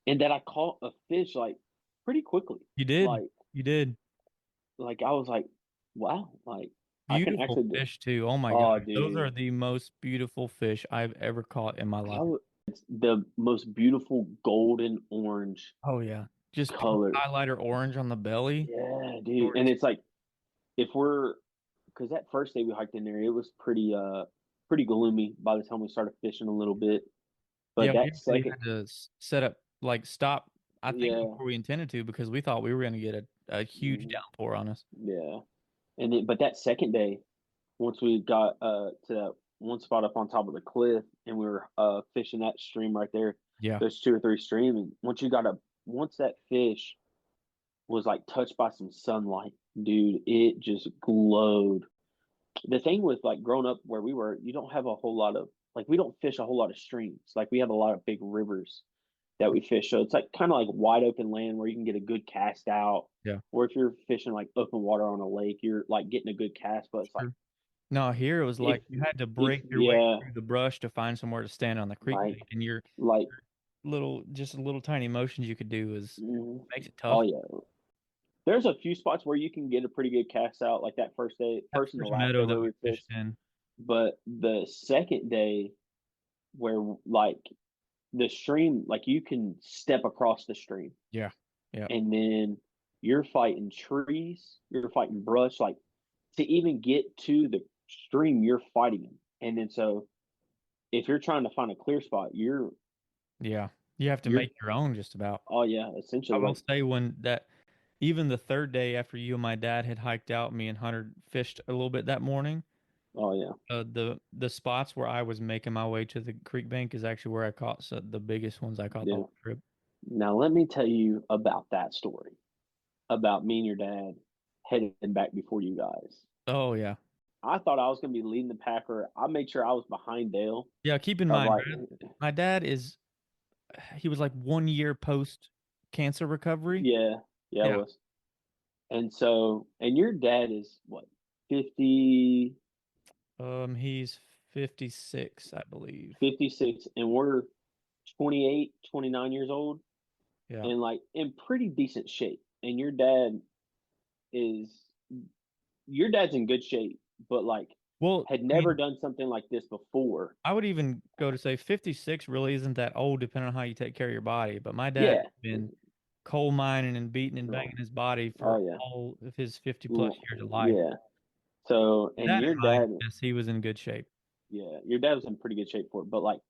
and that I caught a fish like pretty quickly. You did. Like You did. I was like, wow, like I can Beautiful actually do. fish too. Oh my gosh. Oh, Those are dude, the most beautiful fish I've ever caught in my life. it's the most beautiful golden orange Oh yeah. Just pink color. highlighter orange on the belly. Yeah, dude. And Gorgeous. it's like if we're because that first day we hiked in there, it was pretty gloomy by the time we started fishing a little bit. Yeah, But we that actually second, had to set up like stop. I think Yeah. before we intended to because we thought we were going to get a huge Mhm. downpour on us. Yeah. And then, but that second day, once we got to that one spot up on top of the cliff and we were fishing that stream right there, Yeah, there's two or three streams. And once that fish was like touched by some sunlight, dude, it just glowed. The thing with like growing up where we were, you don't have a whole lot of like we don't fish a whole lot of streams. Like we have a lot of big rivers that we fish. So it's like kind of like wide open land where you can get a good cast out. yeah. Or if you're fishing like open water on a lake, you're like getting a good cast. But it's like Sure. No, here it was if like you had to if break your way yeah, through the brush to find somewhere to stand on the creek like bank, and your like just little tiny motions you could do is mm, makes it oh tough. yeah. There's a few spots where you can get a pretty good cast out, like that first day, That first and the first last meadow day that where we we fished fished. in, But the second day where like the stream, like you can step across the stream yeah, yeah. and then you're fighting trees, you're fighting brush, like to even get to the stream, you're fighting them. And then so if you're trying to find a clear spot, Yeah, you have to you're make your own just about. oh yeah, I essentially will like say when that even the third day after you and my dad had hiked out, me and Hunter fished a little bit that morning. oh yeah. The spots where I was making my way to the creek bank is actually where I caught the biggest ones I caught the Yeah. whole trip. Now let me tell you about that story about me and your dad heading back before you guys. Oh yeah, I thought I was going to be leading the packer. I made sure I was behind Dale. yeah. Keep in I was mind, like, my dad is he was like 1 year post cancer recovery. yeah, yeah, it Yeah. was. And so, and your dad is what, 50, He's 56, I believe. 56, and we're 28, 29 years old Yeah. and like in pretty decent shape. And is, your dad's in good shape, but like Well, had I never mean, done something like this before. I would even go to say 56 really isn't that old, depending on how you take care of your body. But my dad Yeah. has been coal mining and beating and Oh, banging his body oh for yeah. all of his 50 plus years of life. Yeah. So, and That in your mind, dad, yes, he was in good shape. yeah, your dad was in pretty good shape for it. But like,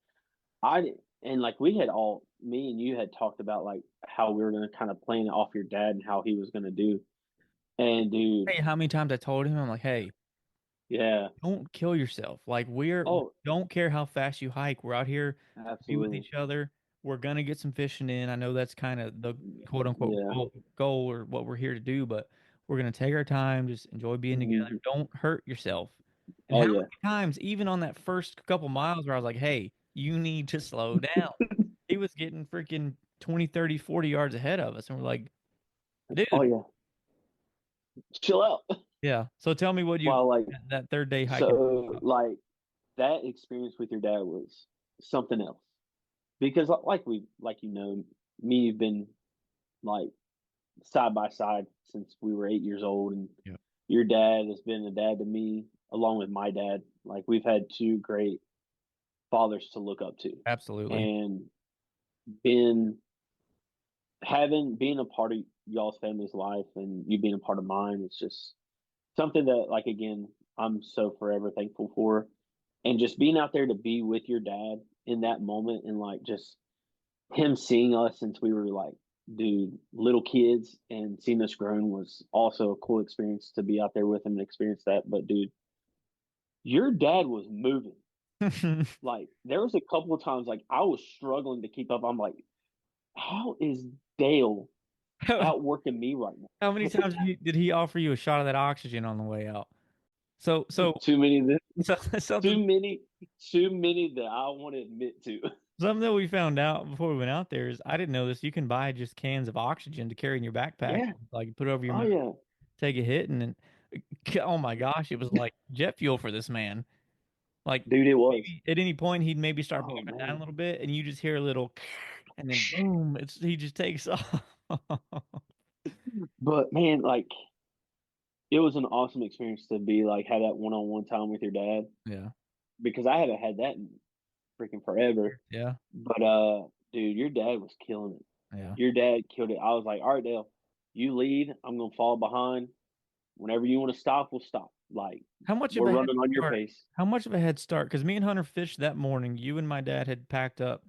I didn't, and like we had all, me and you had talked about like how we were going to kind of plan it off your dad and how he was going to do. And dude, Hey, how many times I told him, I'm like, hey, yeah. don't kill yourself. Like we Oh, don't care how fast you hike. We're out here to be with absolutely. each other. We're gonna get some fishing in. I know that's kind of the quote unquote Yeah. goal or what we're here to do, but we're gonna take our time, just enjoy being together. Mhm. Don't hurt yourself. And Oh, how yeah. many times, even on that first couple miles where I was like, hey, you need to slow down. He was getting freaking 20, 30, 40 yards ahead of us. And we're like, Oh, dude, yeah. Chill out. yeah. So tell me what you While like, that third day hiking. so like that experience with your dad was something else because like, me, you've been like side by side since we were 8 years old, and Yeah, your dad has been a dad to me along with my dad. Like we've had two great fathers to look up to, absolutely. and been having being a part of y'all's family's life and you being a part of mine. It's just something that like again I'm so forever thankful for, and just being out there to be with your dad in that moment and like just him seeing us since we were like dude little kids and seeing us grown was also a cool experience to be out there with him and experience that. But dude, your dad was moving. Like there was a couple of times like I was struggling to keep up. I'm like, how is Dale How, outworking me right how many now? times did he offer you a shot of that oxygen on the way out? So, so, Too many so too something, many too many that I want to admit to. something that we found out before we went out there is I didn't know this. You can buy just cans of oxygen to carry in your backpack, Yeah. like put over your Oh mouth, yeah. take a hit, and then, oh my gosh, it was like jet fuel for this man. Like Dude, it was. maybe at any point he'd maybe start Oh broken down a man. little bit, and you just hear a little, and then boom, he just takes off. But man, like it was an awesome experience to be like have that one-on-one time with your dad Yeah, because I haven't had that in freaking forever. yeah, But dude, your dad was killing it. yeah. Your dad killed it. I was like, all right, Dale, you lead. I'm gonna fall behind. Whenever you want to stop, we'll stop. Like How much of we're a head running on your start? pace. How much of a head start? Because me and Hunter fished that morning. You and my dad had packed up.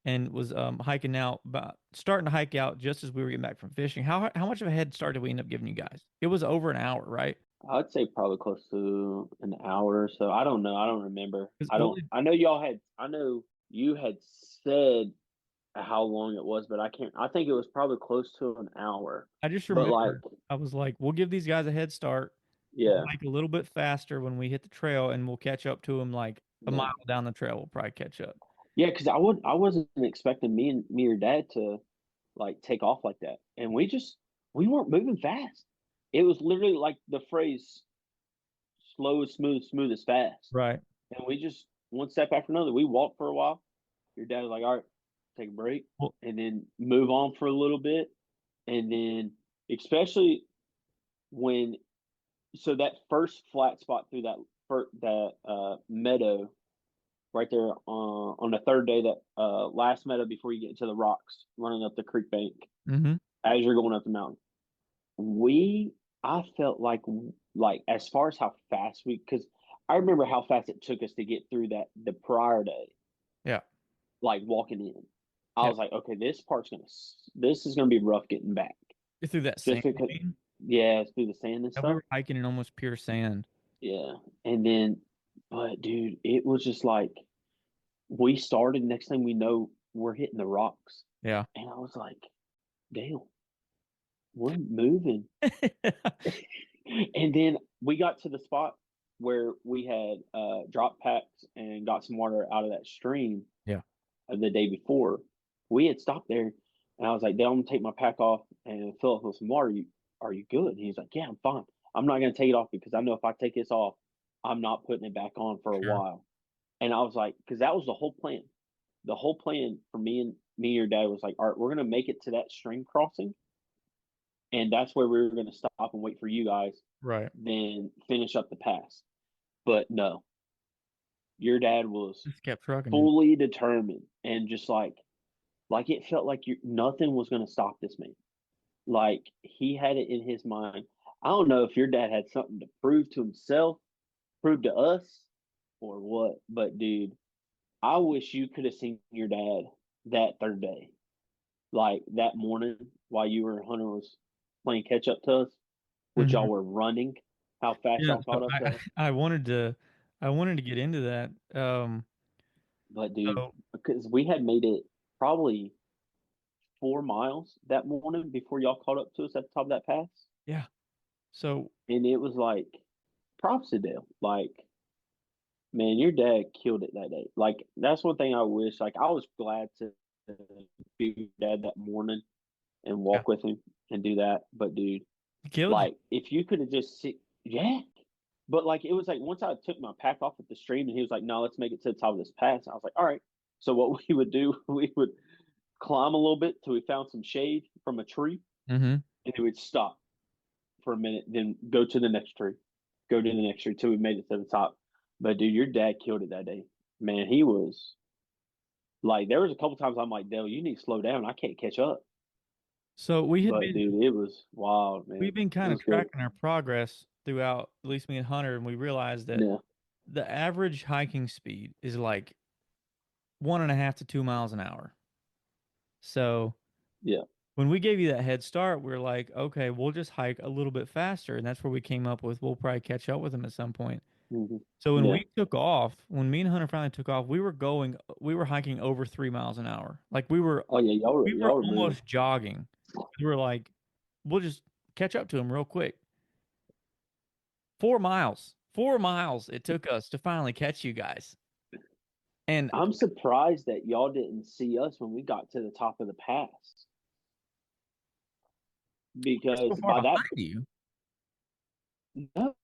and was hiking out, about starting to hike out just as we were getting back from fishing. How much of a head start did we end up giving you guys? It was over an hour, right? I'd say probably close to an hour or so. I don't know. I don't remember. Because I don't. I know y'all had. I know you had said how long it was, but I can't. I think it was probably close to an hour. I just But like, remember I was like, we'll give these guys a head start. We'll yeah, hike a little bit faster when we hit the trail, and we'll catch up to them like a yeah, mile down the trail. We'll probably catch up. yeah. Because I wasn't expecting me or Dad to like take off like that, and we weren't moving fast. It was literally like the phrase "slow is smooth, smooth is fast," Right. and we just one step after another. We walked for a while. Your dad was like, "All right, take a break," Well, and then move on for a little bit, and then especially when that first flat spot through that meadow right there on the third day, that last meadow before you get into the rocks running up the creek bank mm-hmm. as you're going up the mountain. We I felt like as far as how fast we because I remember how fast it took us to get through that the prior day, Yeah. like walking in. I Yeah. was like, okay, this is gonna be rough getting back. Through that Just sand, you because, mean? yeah, it's through the sand and Yeah, we stuff. were hiking in almost pure sand. Yeah. And then, but dude, it was just like we started, next thing we know, we're hitting the rocks. Yeah. And I was like, damn, we're moving. And then we got to the spot where we had drop packs and got some water out of that stream Yeah. the day before. We had stopped there, and I was like, "Dale, I'm gonna take my pack off and fill up with some water. Are you good?" And he's like, "Yeah, I'm fine. I'm not gonna take it off because I know if I take this off, I'm not putting it back on for a Sure. while." And I was like, because that was the whole plan. The whole plan for me and your dad was like, "All right, we're gonna make it to that stream crossing, and that's where we were gonna stop and wait for you guys, Right. then finish up the pass." But no, your dad was Just kept trucking, dude. fully determined and just like it felt like nothing was going to stop this man. Like he had it in his mind. I don't know if your dad had something to prove to himself, prove to us, or what. But dude, I wish you could have seen your dad that third day, like that morning while you were Hunter was playing catch up to us, which Hmm. y'all were running. How fast Yeah. y'all So caught up to us. I wanted to get into that. But dude, So because we had made it probably 4 miles that morning before y'all caught up to us at the top of that pass. yeah. So And it was like props to Dale. Like, man, your dad killed it that day. Like, that's one thing I wish. Like, I was glad to be with dad that morning and yeah, walk with him and do that. But dude, he killed you. like, if you could have just sit, yeah. But like, it was like once I took my pack off at the stream and he was like, "No, let's make it to the top of this pass." I was like, "All right." So what we would do, we would climb a little bit till we found some shade from a tree, Hmm. and then we'd stop for a minute, then go to the next tree, go to the next tree till we made it to the top. But dude, your dad killed it that day. Man, he was like, there was a couple times I'm like, Dale, you need to slow down. I can't catch up. So But dude, it was wild, we've man. been It kind of was good. tracking our progress throughout, at least me and Hunter, and we realized that Yeah, the average hiking speed is like 1.5 to 2 miles an hour. So yeah, when we gave you that head start, we are like, okay, we'll just hike a little bit faster. And that's where we came up with we'll probably catch up with them at some point. hmm So when yeah. we took off, when me and Hunter finally took off, we were hiking over 3 miles an hour. Like Oh yeah, we were y'all were moving. almost jogging. We were like, we'll just catch up to him real quick. 4 miles, 4 miles it took us to finally catch you guys. And I'm surprised that y'all didn't see us when we got to the top of the pass we're so because far by behind that you. no,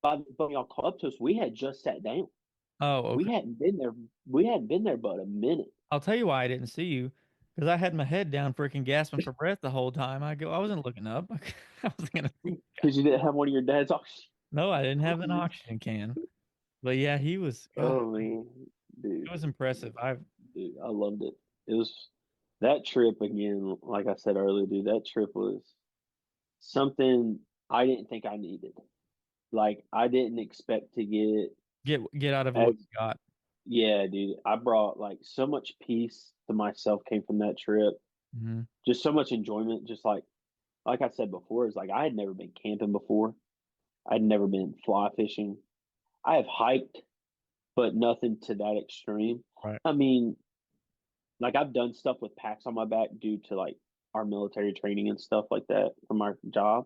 by the time y'all caught up to us, we had just sat down. Oh, We okay. hadn't been there. We hadn't been there but a minute. I'll tell you why I didn't see you. Because I had my head down, freaking gasping for breath the whole time. I wasn't looking up. I wasn't gonna see you Because guys. you didn't have one of your dad's No, I didn't have an oxygen. oxygen can. But yeah, he was. God, Oh man, it dude, was impressive. I've dude, I loved it. It was that trip again. Like I said earlier, dude, that trip was something I didn't think I needed. Like I didn't expect to get get out of it what as you got. yeah, dude. I brought like so much peace to of myself came from that trip. Hmm. Just so much enjoyment. Just like I said before, is like I had never been camping before. I'd never been fly fishing. I have hiked, but nothing to that extreme. Right. I mean, like I've done stuff with packs on my back due to like our military training and stuff like that from our job,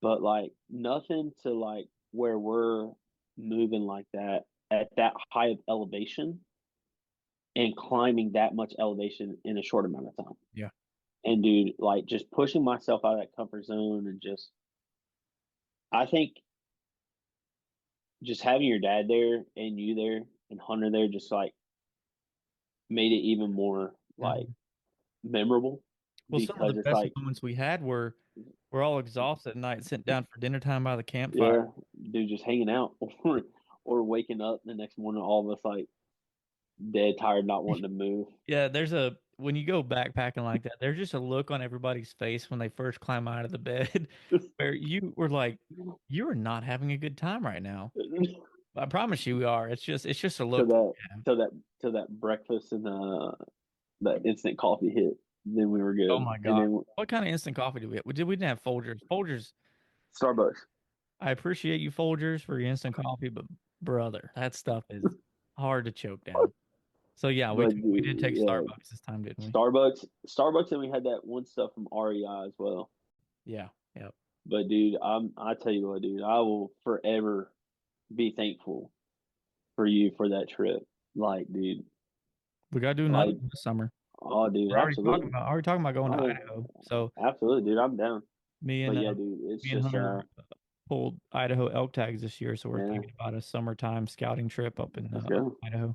but like nothing to like where we're moving like that at that high of elevation and climbing that much elevation in a short amount of time. Yeah. And dude, like just pushing myself out of that comfort zone and just, I think just having your dad there and you there and Hunter there just like made it even more like Hmm. memorable Well, some of the because it's best like, moments we had were we're all exhausted at night, sitting down for dinner time by the campfire. yeah, dude, just hanging out or waking up the next morning, all of us like dead tired, not wanting to move. Yeah, there's a when you go backpacking like that, there's just a look on everybody's face when they first climb out of the bed where you were like, you are not having a good time right now. I promise you we are. It's just a till look. that Yeah. till that till that breakfast and that instant coffee hit, then we were Oh good. my And God. then What kind of instant coffee do we have? We didn't have Folgers. Folgers, Starbucks. I appreciate you Folgers for your instant coffee, but brother, that stuff is hard to choke down. So yeah, But we did take yeah, Starbucks this time, didn't we? Starbucks, and we had that one stuff from REI as well. Yeah. Yep. But dude, I tell you what, dude, I will forever be thankful for you for that trip. Like, dude, We gotta do another like, one this summer. oh, dude, We're absolutely. already talking about going to Oh, Idaho. So absolutely, dude, I'm down. me But and yeah, dude, it's me and just Hunter pulled Idaho elk tags this year, so we're yeah, thinking about a summertime scouting trip up in let's go. Idaho.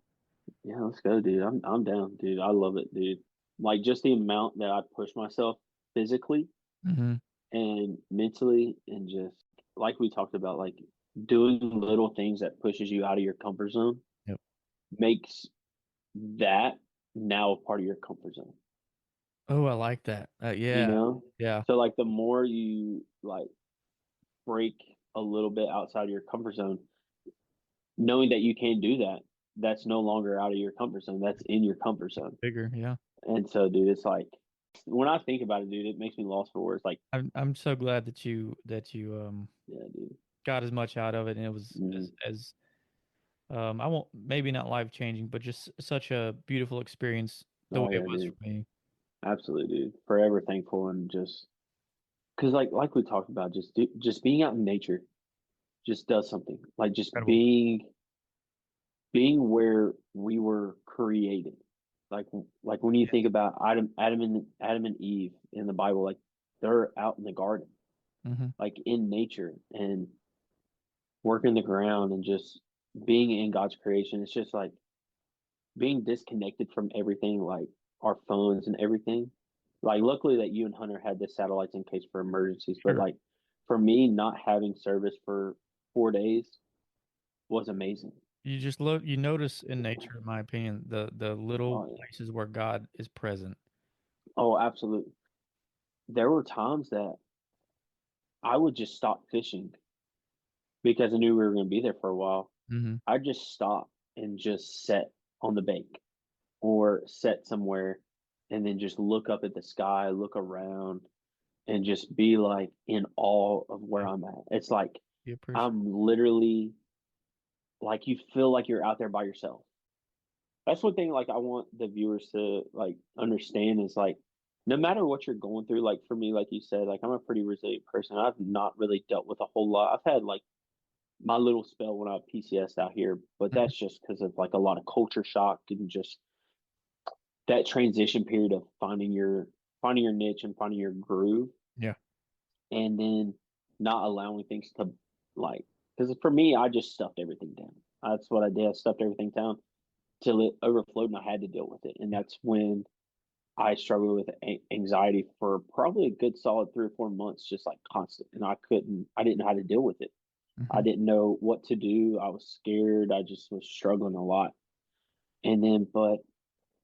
Yeah, let's go, dude. I'm down, dude. I love it, dude. Like just the amount that I push myself physically Hmm. and mentally and just like we talked about, like doing little things that pushes you out of your comfort zone Yep. makes that now a part of your comfort zone, Oh, I like that. you Yeah. know? Yeah. So like the more you like break a little bit outside of your comfort zone, knowing that you can do that, that's no longer out of your comfort zone. That's in your comfort zone. Bigger. Yeah. And so, dude, it's like when I think about it, dude, it makes me lost for words. Like, I'm so glad that you yeah, dude. got as much out of it, and it was Mhm. as I won't maybe not life changing, but just such a beautiful experience the way Oh it yeah, was for dude. me. Absolutely, dude. Forever thankful and just because, like we talked about, just being out in nature just does something. Like just Incredible. being where we were created. Like like when you think Yes. about Adam and Eve in the Bible, like they're out in the garden, Hmm. like in nature and working the ground and just being in God's creation. It's just like being disconnected from everything, like our phones and everything. Like, luckily that you and Hunter had the satellites in case for emergencies, but Sure. like for me, not having service for 4 days was amazing. You just look, you notice in nature, in my opinion, the little Oh, yeah. places where God is present. Oh, absolutely. There were times that I would just stop fishing because I knew we were going to be there for a while. Hmm. I'd just stop and just sit on the bank or sit somewhere and then just look up at the sky, look around, and just be like in awe of where Yeah, I'm at. It's like you appreciate. I'm literally like you feel like you're out there by yourself. That's one thing like I want the viewers to like understand is like no matter what you're going through, like for me, like you said, like I'm a pretty resilient person. I've not really dealt with a whole lot. I've had like my little spell when I PCSed out here, but Mhm. that's just because of like a lot of culture shock and just that transition period of finding your niche and finding your groove Yeah. and then not allowing things to like because for me I just stuffed everything down. That's what I did. I stuffed everything down till it overflowed and I had to deal with it. And Yeah. that's when I struggled with anxiety for probably a good solid 3 or 4 months, just like constant. And I didn't know how to deal with it. I Hmm. didn't know what to do. I was scared. I just was struggling a lot. And then, but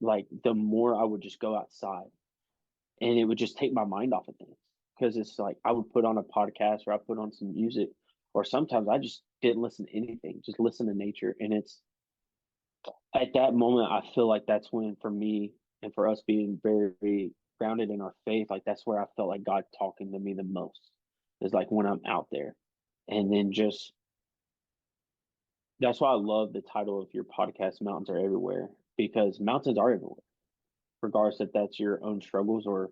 like the more I would just go outside and it would just take my mind off of things because it's like I would put on a podcast or I put on some music or sometimes I just didn't listen to anything, just listen to nature. And it's at that moment, I feel like that's when for me and for us being very grounded in our faith, like that's where I felt like God talking to me the most is like when I'm out there. And then just that's why I love the title of your podcast, Mountains Are Everywhere, because mountains are everywhere, regardless if that's your own struggles or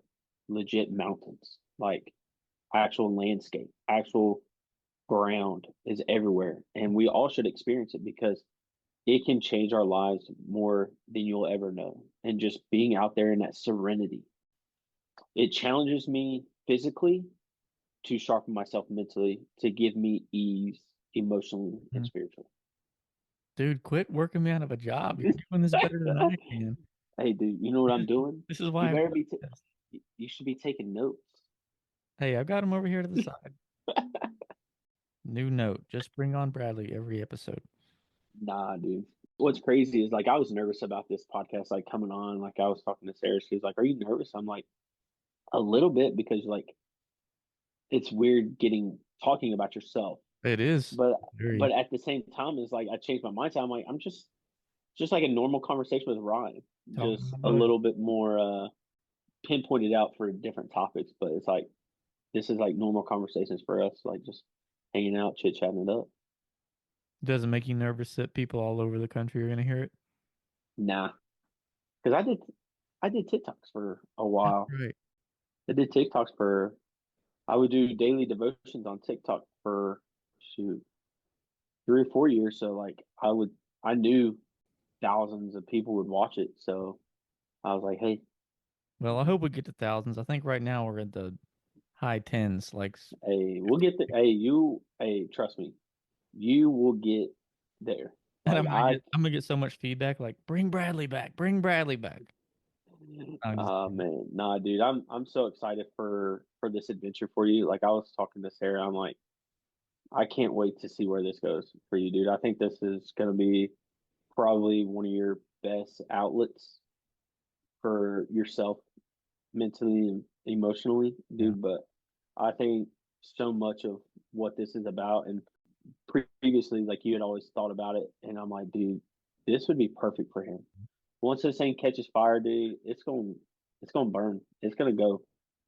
legit mountains, like actual landscape, actual ground is everywhere. And we all should experience it because it can change our lives more than you'll ever know. And just being out there in that serenity, it challenges me physically to sharpen myself mentally, to give me ease emotionally and Mhm. spiritually. Dude, quit working me out of a job. You're doing this better than I can. Hey, dude, you know what I'm doing? This is You why I better quit be. this. You should be taking notes. Hey, I've got him over here to the side. New note. Just bring on Bradley every episode. Nah, dude. What's crazy is like I was nervous about this podcast, like coming on. Like I was talking to Sarah, she was like, "Are you nervous?" I'm like, a little bit because like it's weird getting talking about yourself, It is but very at the same time, it's like I changed my mindset. I'm like, I'm just like a normal conversation with Ryan, talking just my a butt. little bit more pinpointed out for different topics. But it's like this is like normal conversations for us, like just hanging out, chit chatting it up. Doesn't make you nervous that people all over the country are going to hear it? Nah, because I did TikToks for a That's while. right. I did TikToks for I would do daily devotions on TikTok for shoot 3 or 4 years. So like I knew thousands of people would watch it. So I was like, hey, Well, I hope we get to thousands. I think right now we're at the high tens, like hey, we'll 50. get the hey, trust me, you will get there. And Like I'm gonna get so much feedback like bring Bradley back, bring Bradley back. I'm just kidding. man, nah, dude, I'm so excited for this adventure for you. Like I was talking to Sarah, I'm like, I can't wait to see where this goes for you, dude. I think this is gonna be probably one of your best outlets for yourself mentally and emotionally, Yeah. dude. But I think so much of what this is about, and previously, like you had always thought about it, and I'm like, dude, this would be perfect for him. Once this thing catches fire, dude, it's gonna burn. It's gonna go,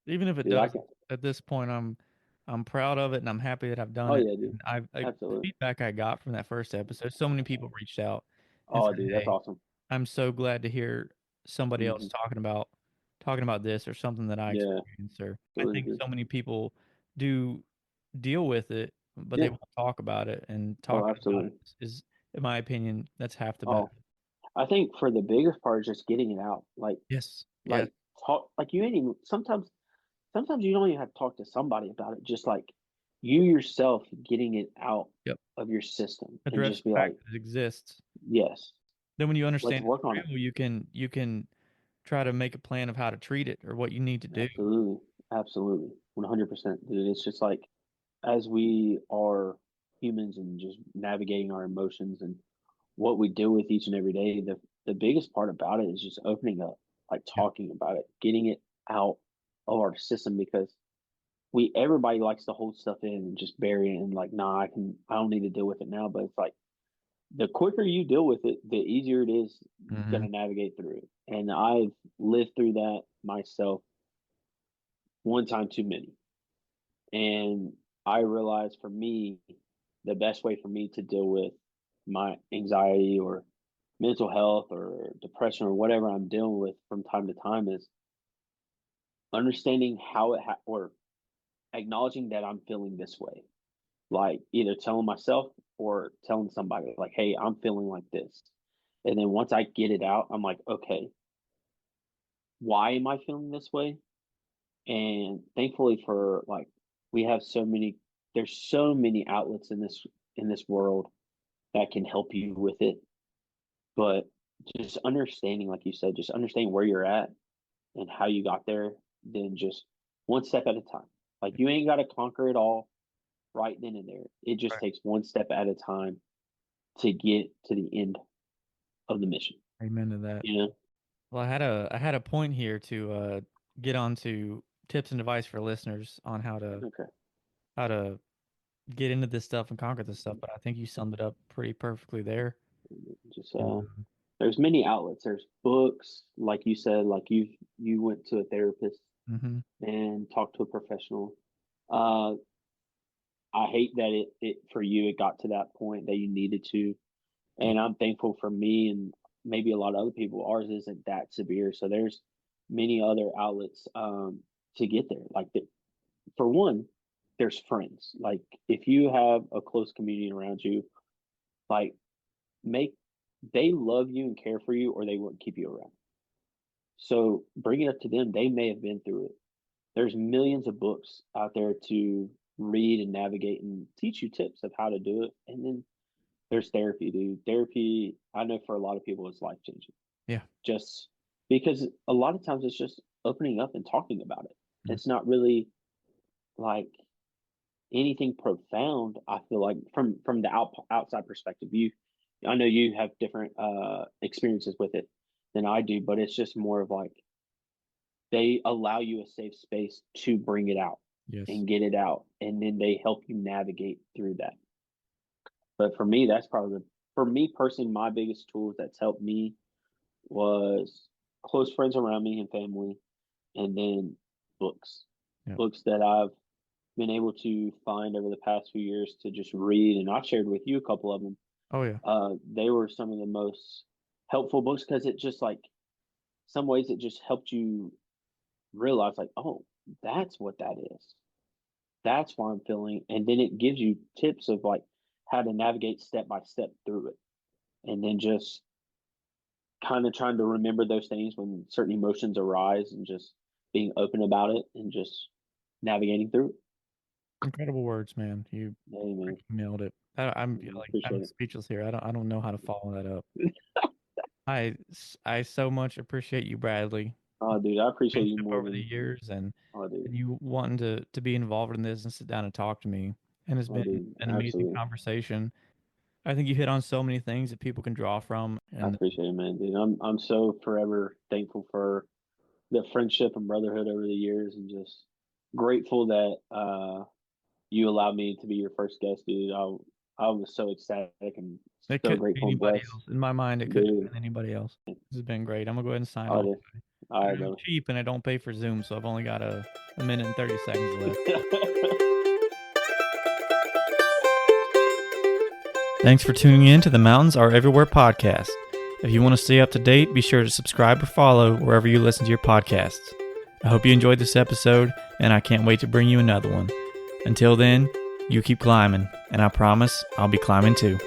Even if it dude. I does can. at this point, I'm proud of it and I'm happy that I've done Oh it. yeah, dude. And the Absolutely. feedback I got from that first episode, so many people reached out and Oh, said, dude, that's "Hey, awesome. I'm so glad to hear somebody else Hmm. talking about this or something that I Yeah, experienced." Or I think absolutely. so many people do deal with it, but they Yeah. won't talk about it. And Oh, talking about it absolutely. is, in my opinion, that's half the battle. Oh, I think for the biggest part is just getting it out. Yes. Yes. Like talk. Like you ain't even sometimes you don't even have to talk to somebody about it. Just like you yourself getting it out Yep. of your system and Address just the be fact like, that it exists. yes, Then when you let's understand work it's on it. real, you can try to make a plan of how to treat it or what you need to do. Absolutely. Absolutely. 100%. Dude, it's just like as we are humans and just navigating our emotions and what we deal with each and every day, the biggest part about it is just opening up, like Yeah. talking about it, getting it out of our system because we everybody likes to hold stuff in and just bury it and like, nah, I don't need to deal with it now. But it's like the quicker you deal with it, the easier it is Hmm. gonna navigate through it. And I've lived through that myself one time too many. And I realized for me, the best way for me to deal with my anxiety or mental health or depression or whatever I'm dealing with from time to time is understanding how or acknowledging that I'm feeling this way. Like either telling myself or telling somebody, like, hey, I'm feeling like this. And then once I get it out, I'm like, okay, why am I feeling this way? And thankfully for like we have there's so many outlets in this world that can help you with it. But just understanding, like you said, just understanding where you're at and how you got there, then just one step at a time. Like you ain't got to conquer it all right then and there. It just Right. takes one step at a time to get to the end of the mission. Amen to that. You know? Well, I had a point here to get onto tips and advice for listeners on Okay. how to get into this stuff and conquer this stuff, but I think you summed it up pretty perfectly there. Just And there's many outlets. There's books, like you said, like you went to a therapist Mm-hmm. and talked to a professional. Uh, I hate that it for you it got to that point that you needed to, Yeah. and I'm thankful for me and maybe a lot of other people. Ours isn't that severe, so there's many other outlets to get there. Like for one, there's friends. Like if you have a close community around you, like make they love you and care for you, or they wouldn't keep you around. So bring it up to them. They may have been through it. There's millions of books out there to read and navigate and teach you tips of how to do it. And then there's therapy, dude. Therapy, I know for a lot of people, it's life changing. Yeah. Just because a lot of times it's just opening up and talking about it. Mm. It's not really like anything profound. I feel like from the outside perspective, I know you have different experiences with it than I do, but it's just more of like they allow you a safe space to bring it out Yes. and get it out, and then they help you navigate through that. But for me, that's probably for me personally, my biggest tools that's helped me was close friends around me and family, and then books, Yeah. books that I've been able to find over the past few years to just read. And I shared with you a couple of them. Oh yeah. They were some of the most helpful books because it just like some ways it just helped you realize like, oh, that's what that is. That's why I'm feeling. And then it gives you tips of like how to navigate step by step through it. And then just kind of trying to remember those things when certain emotions arise and just being open about it and just navigating through it. Incredible words, man. You Amen. freaking nailed it. I'm Appreciate it. speechless here. I don't know how to follow that up. I so much appreciate you, Bradley. Oh, dude, I appreciate you Friendship more over the than years oh, dude. and you wanting to be involved in this and sit down and talk to me. And it's Oh, been dude. an amazing Absolutely. conversation. I think you hit on so many things that people can draw from. I And appreciate it, man, dude. I'm so forever thankful for the friendship and brotherhood over the years, and just grateful that you allowed me to be your first guest, dude. I was so ecstatic and it so couldn't be grateful and anybody blessed, else. In my mind, it couldn't dude. have been anybody else. This has been great. I'm gonna go ahead and sign All off. right, all right, I'm brother. cheap and I don't pay for Zoom, so I've only got a minute and 30 seconds left. Thanks for tuning in to the Mountains Are Everywhere podcast. If you want to stay up to date, be sure to subscribe or follow wherever you listen to your podcasts. I hope you enjoyed this episode, and I can't wait to bring you another one. Until then, you keep climbing, and I promise I'll be climbing too.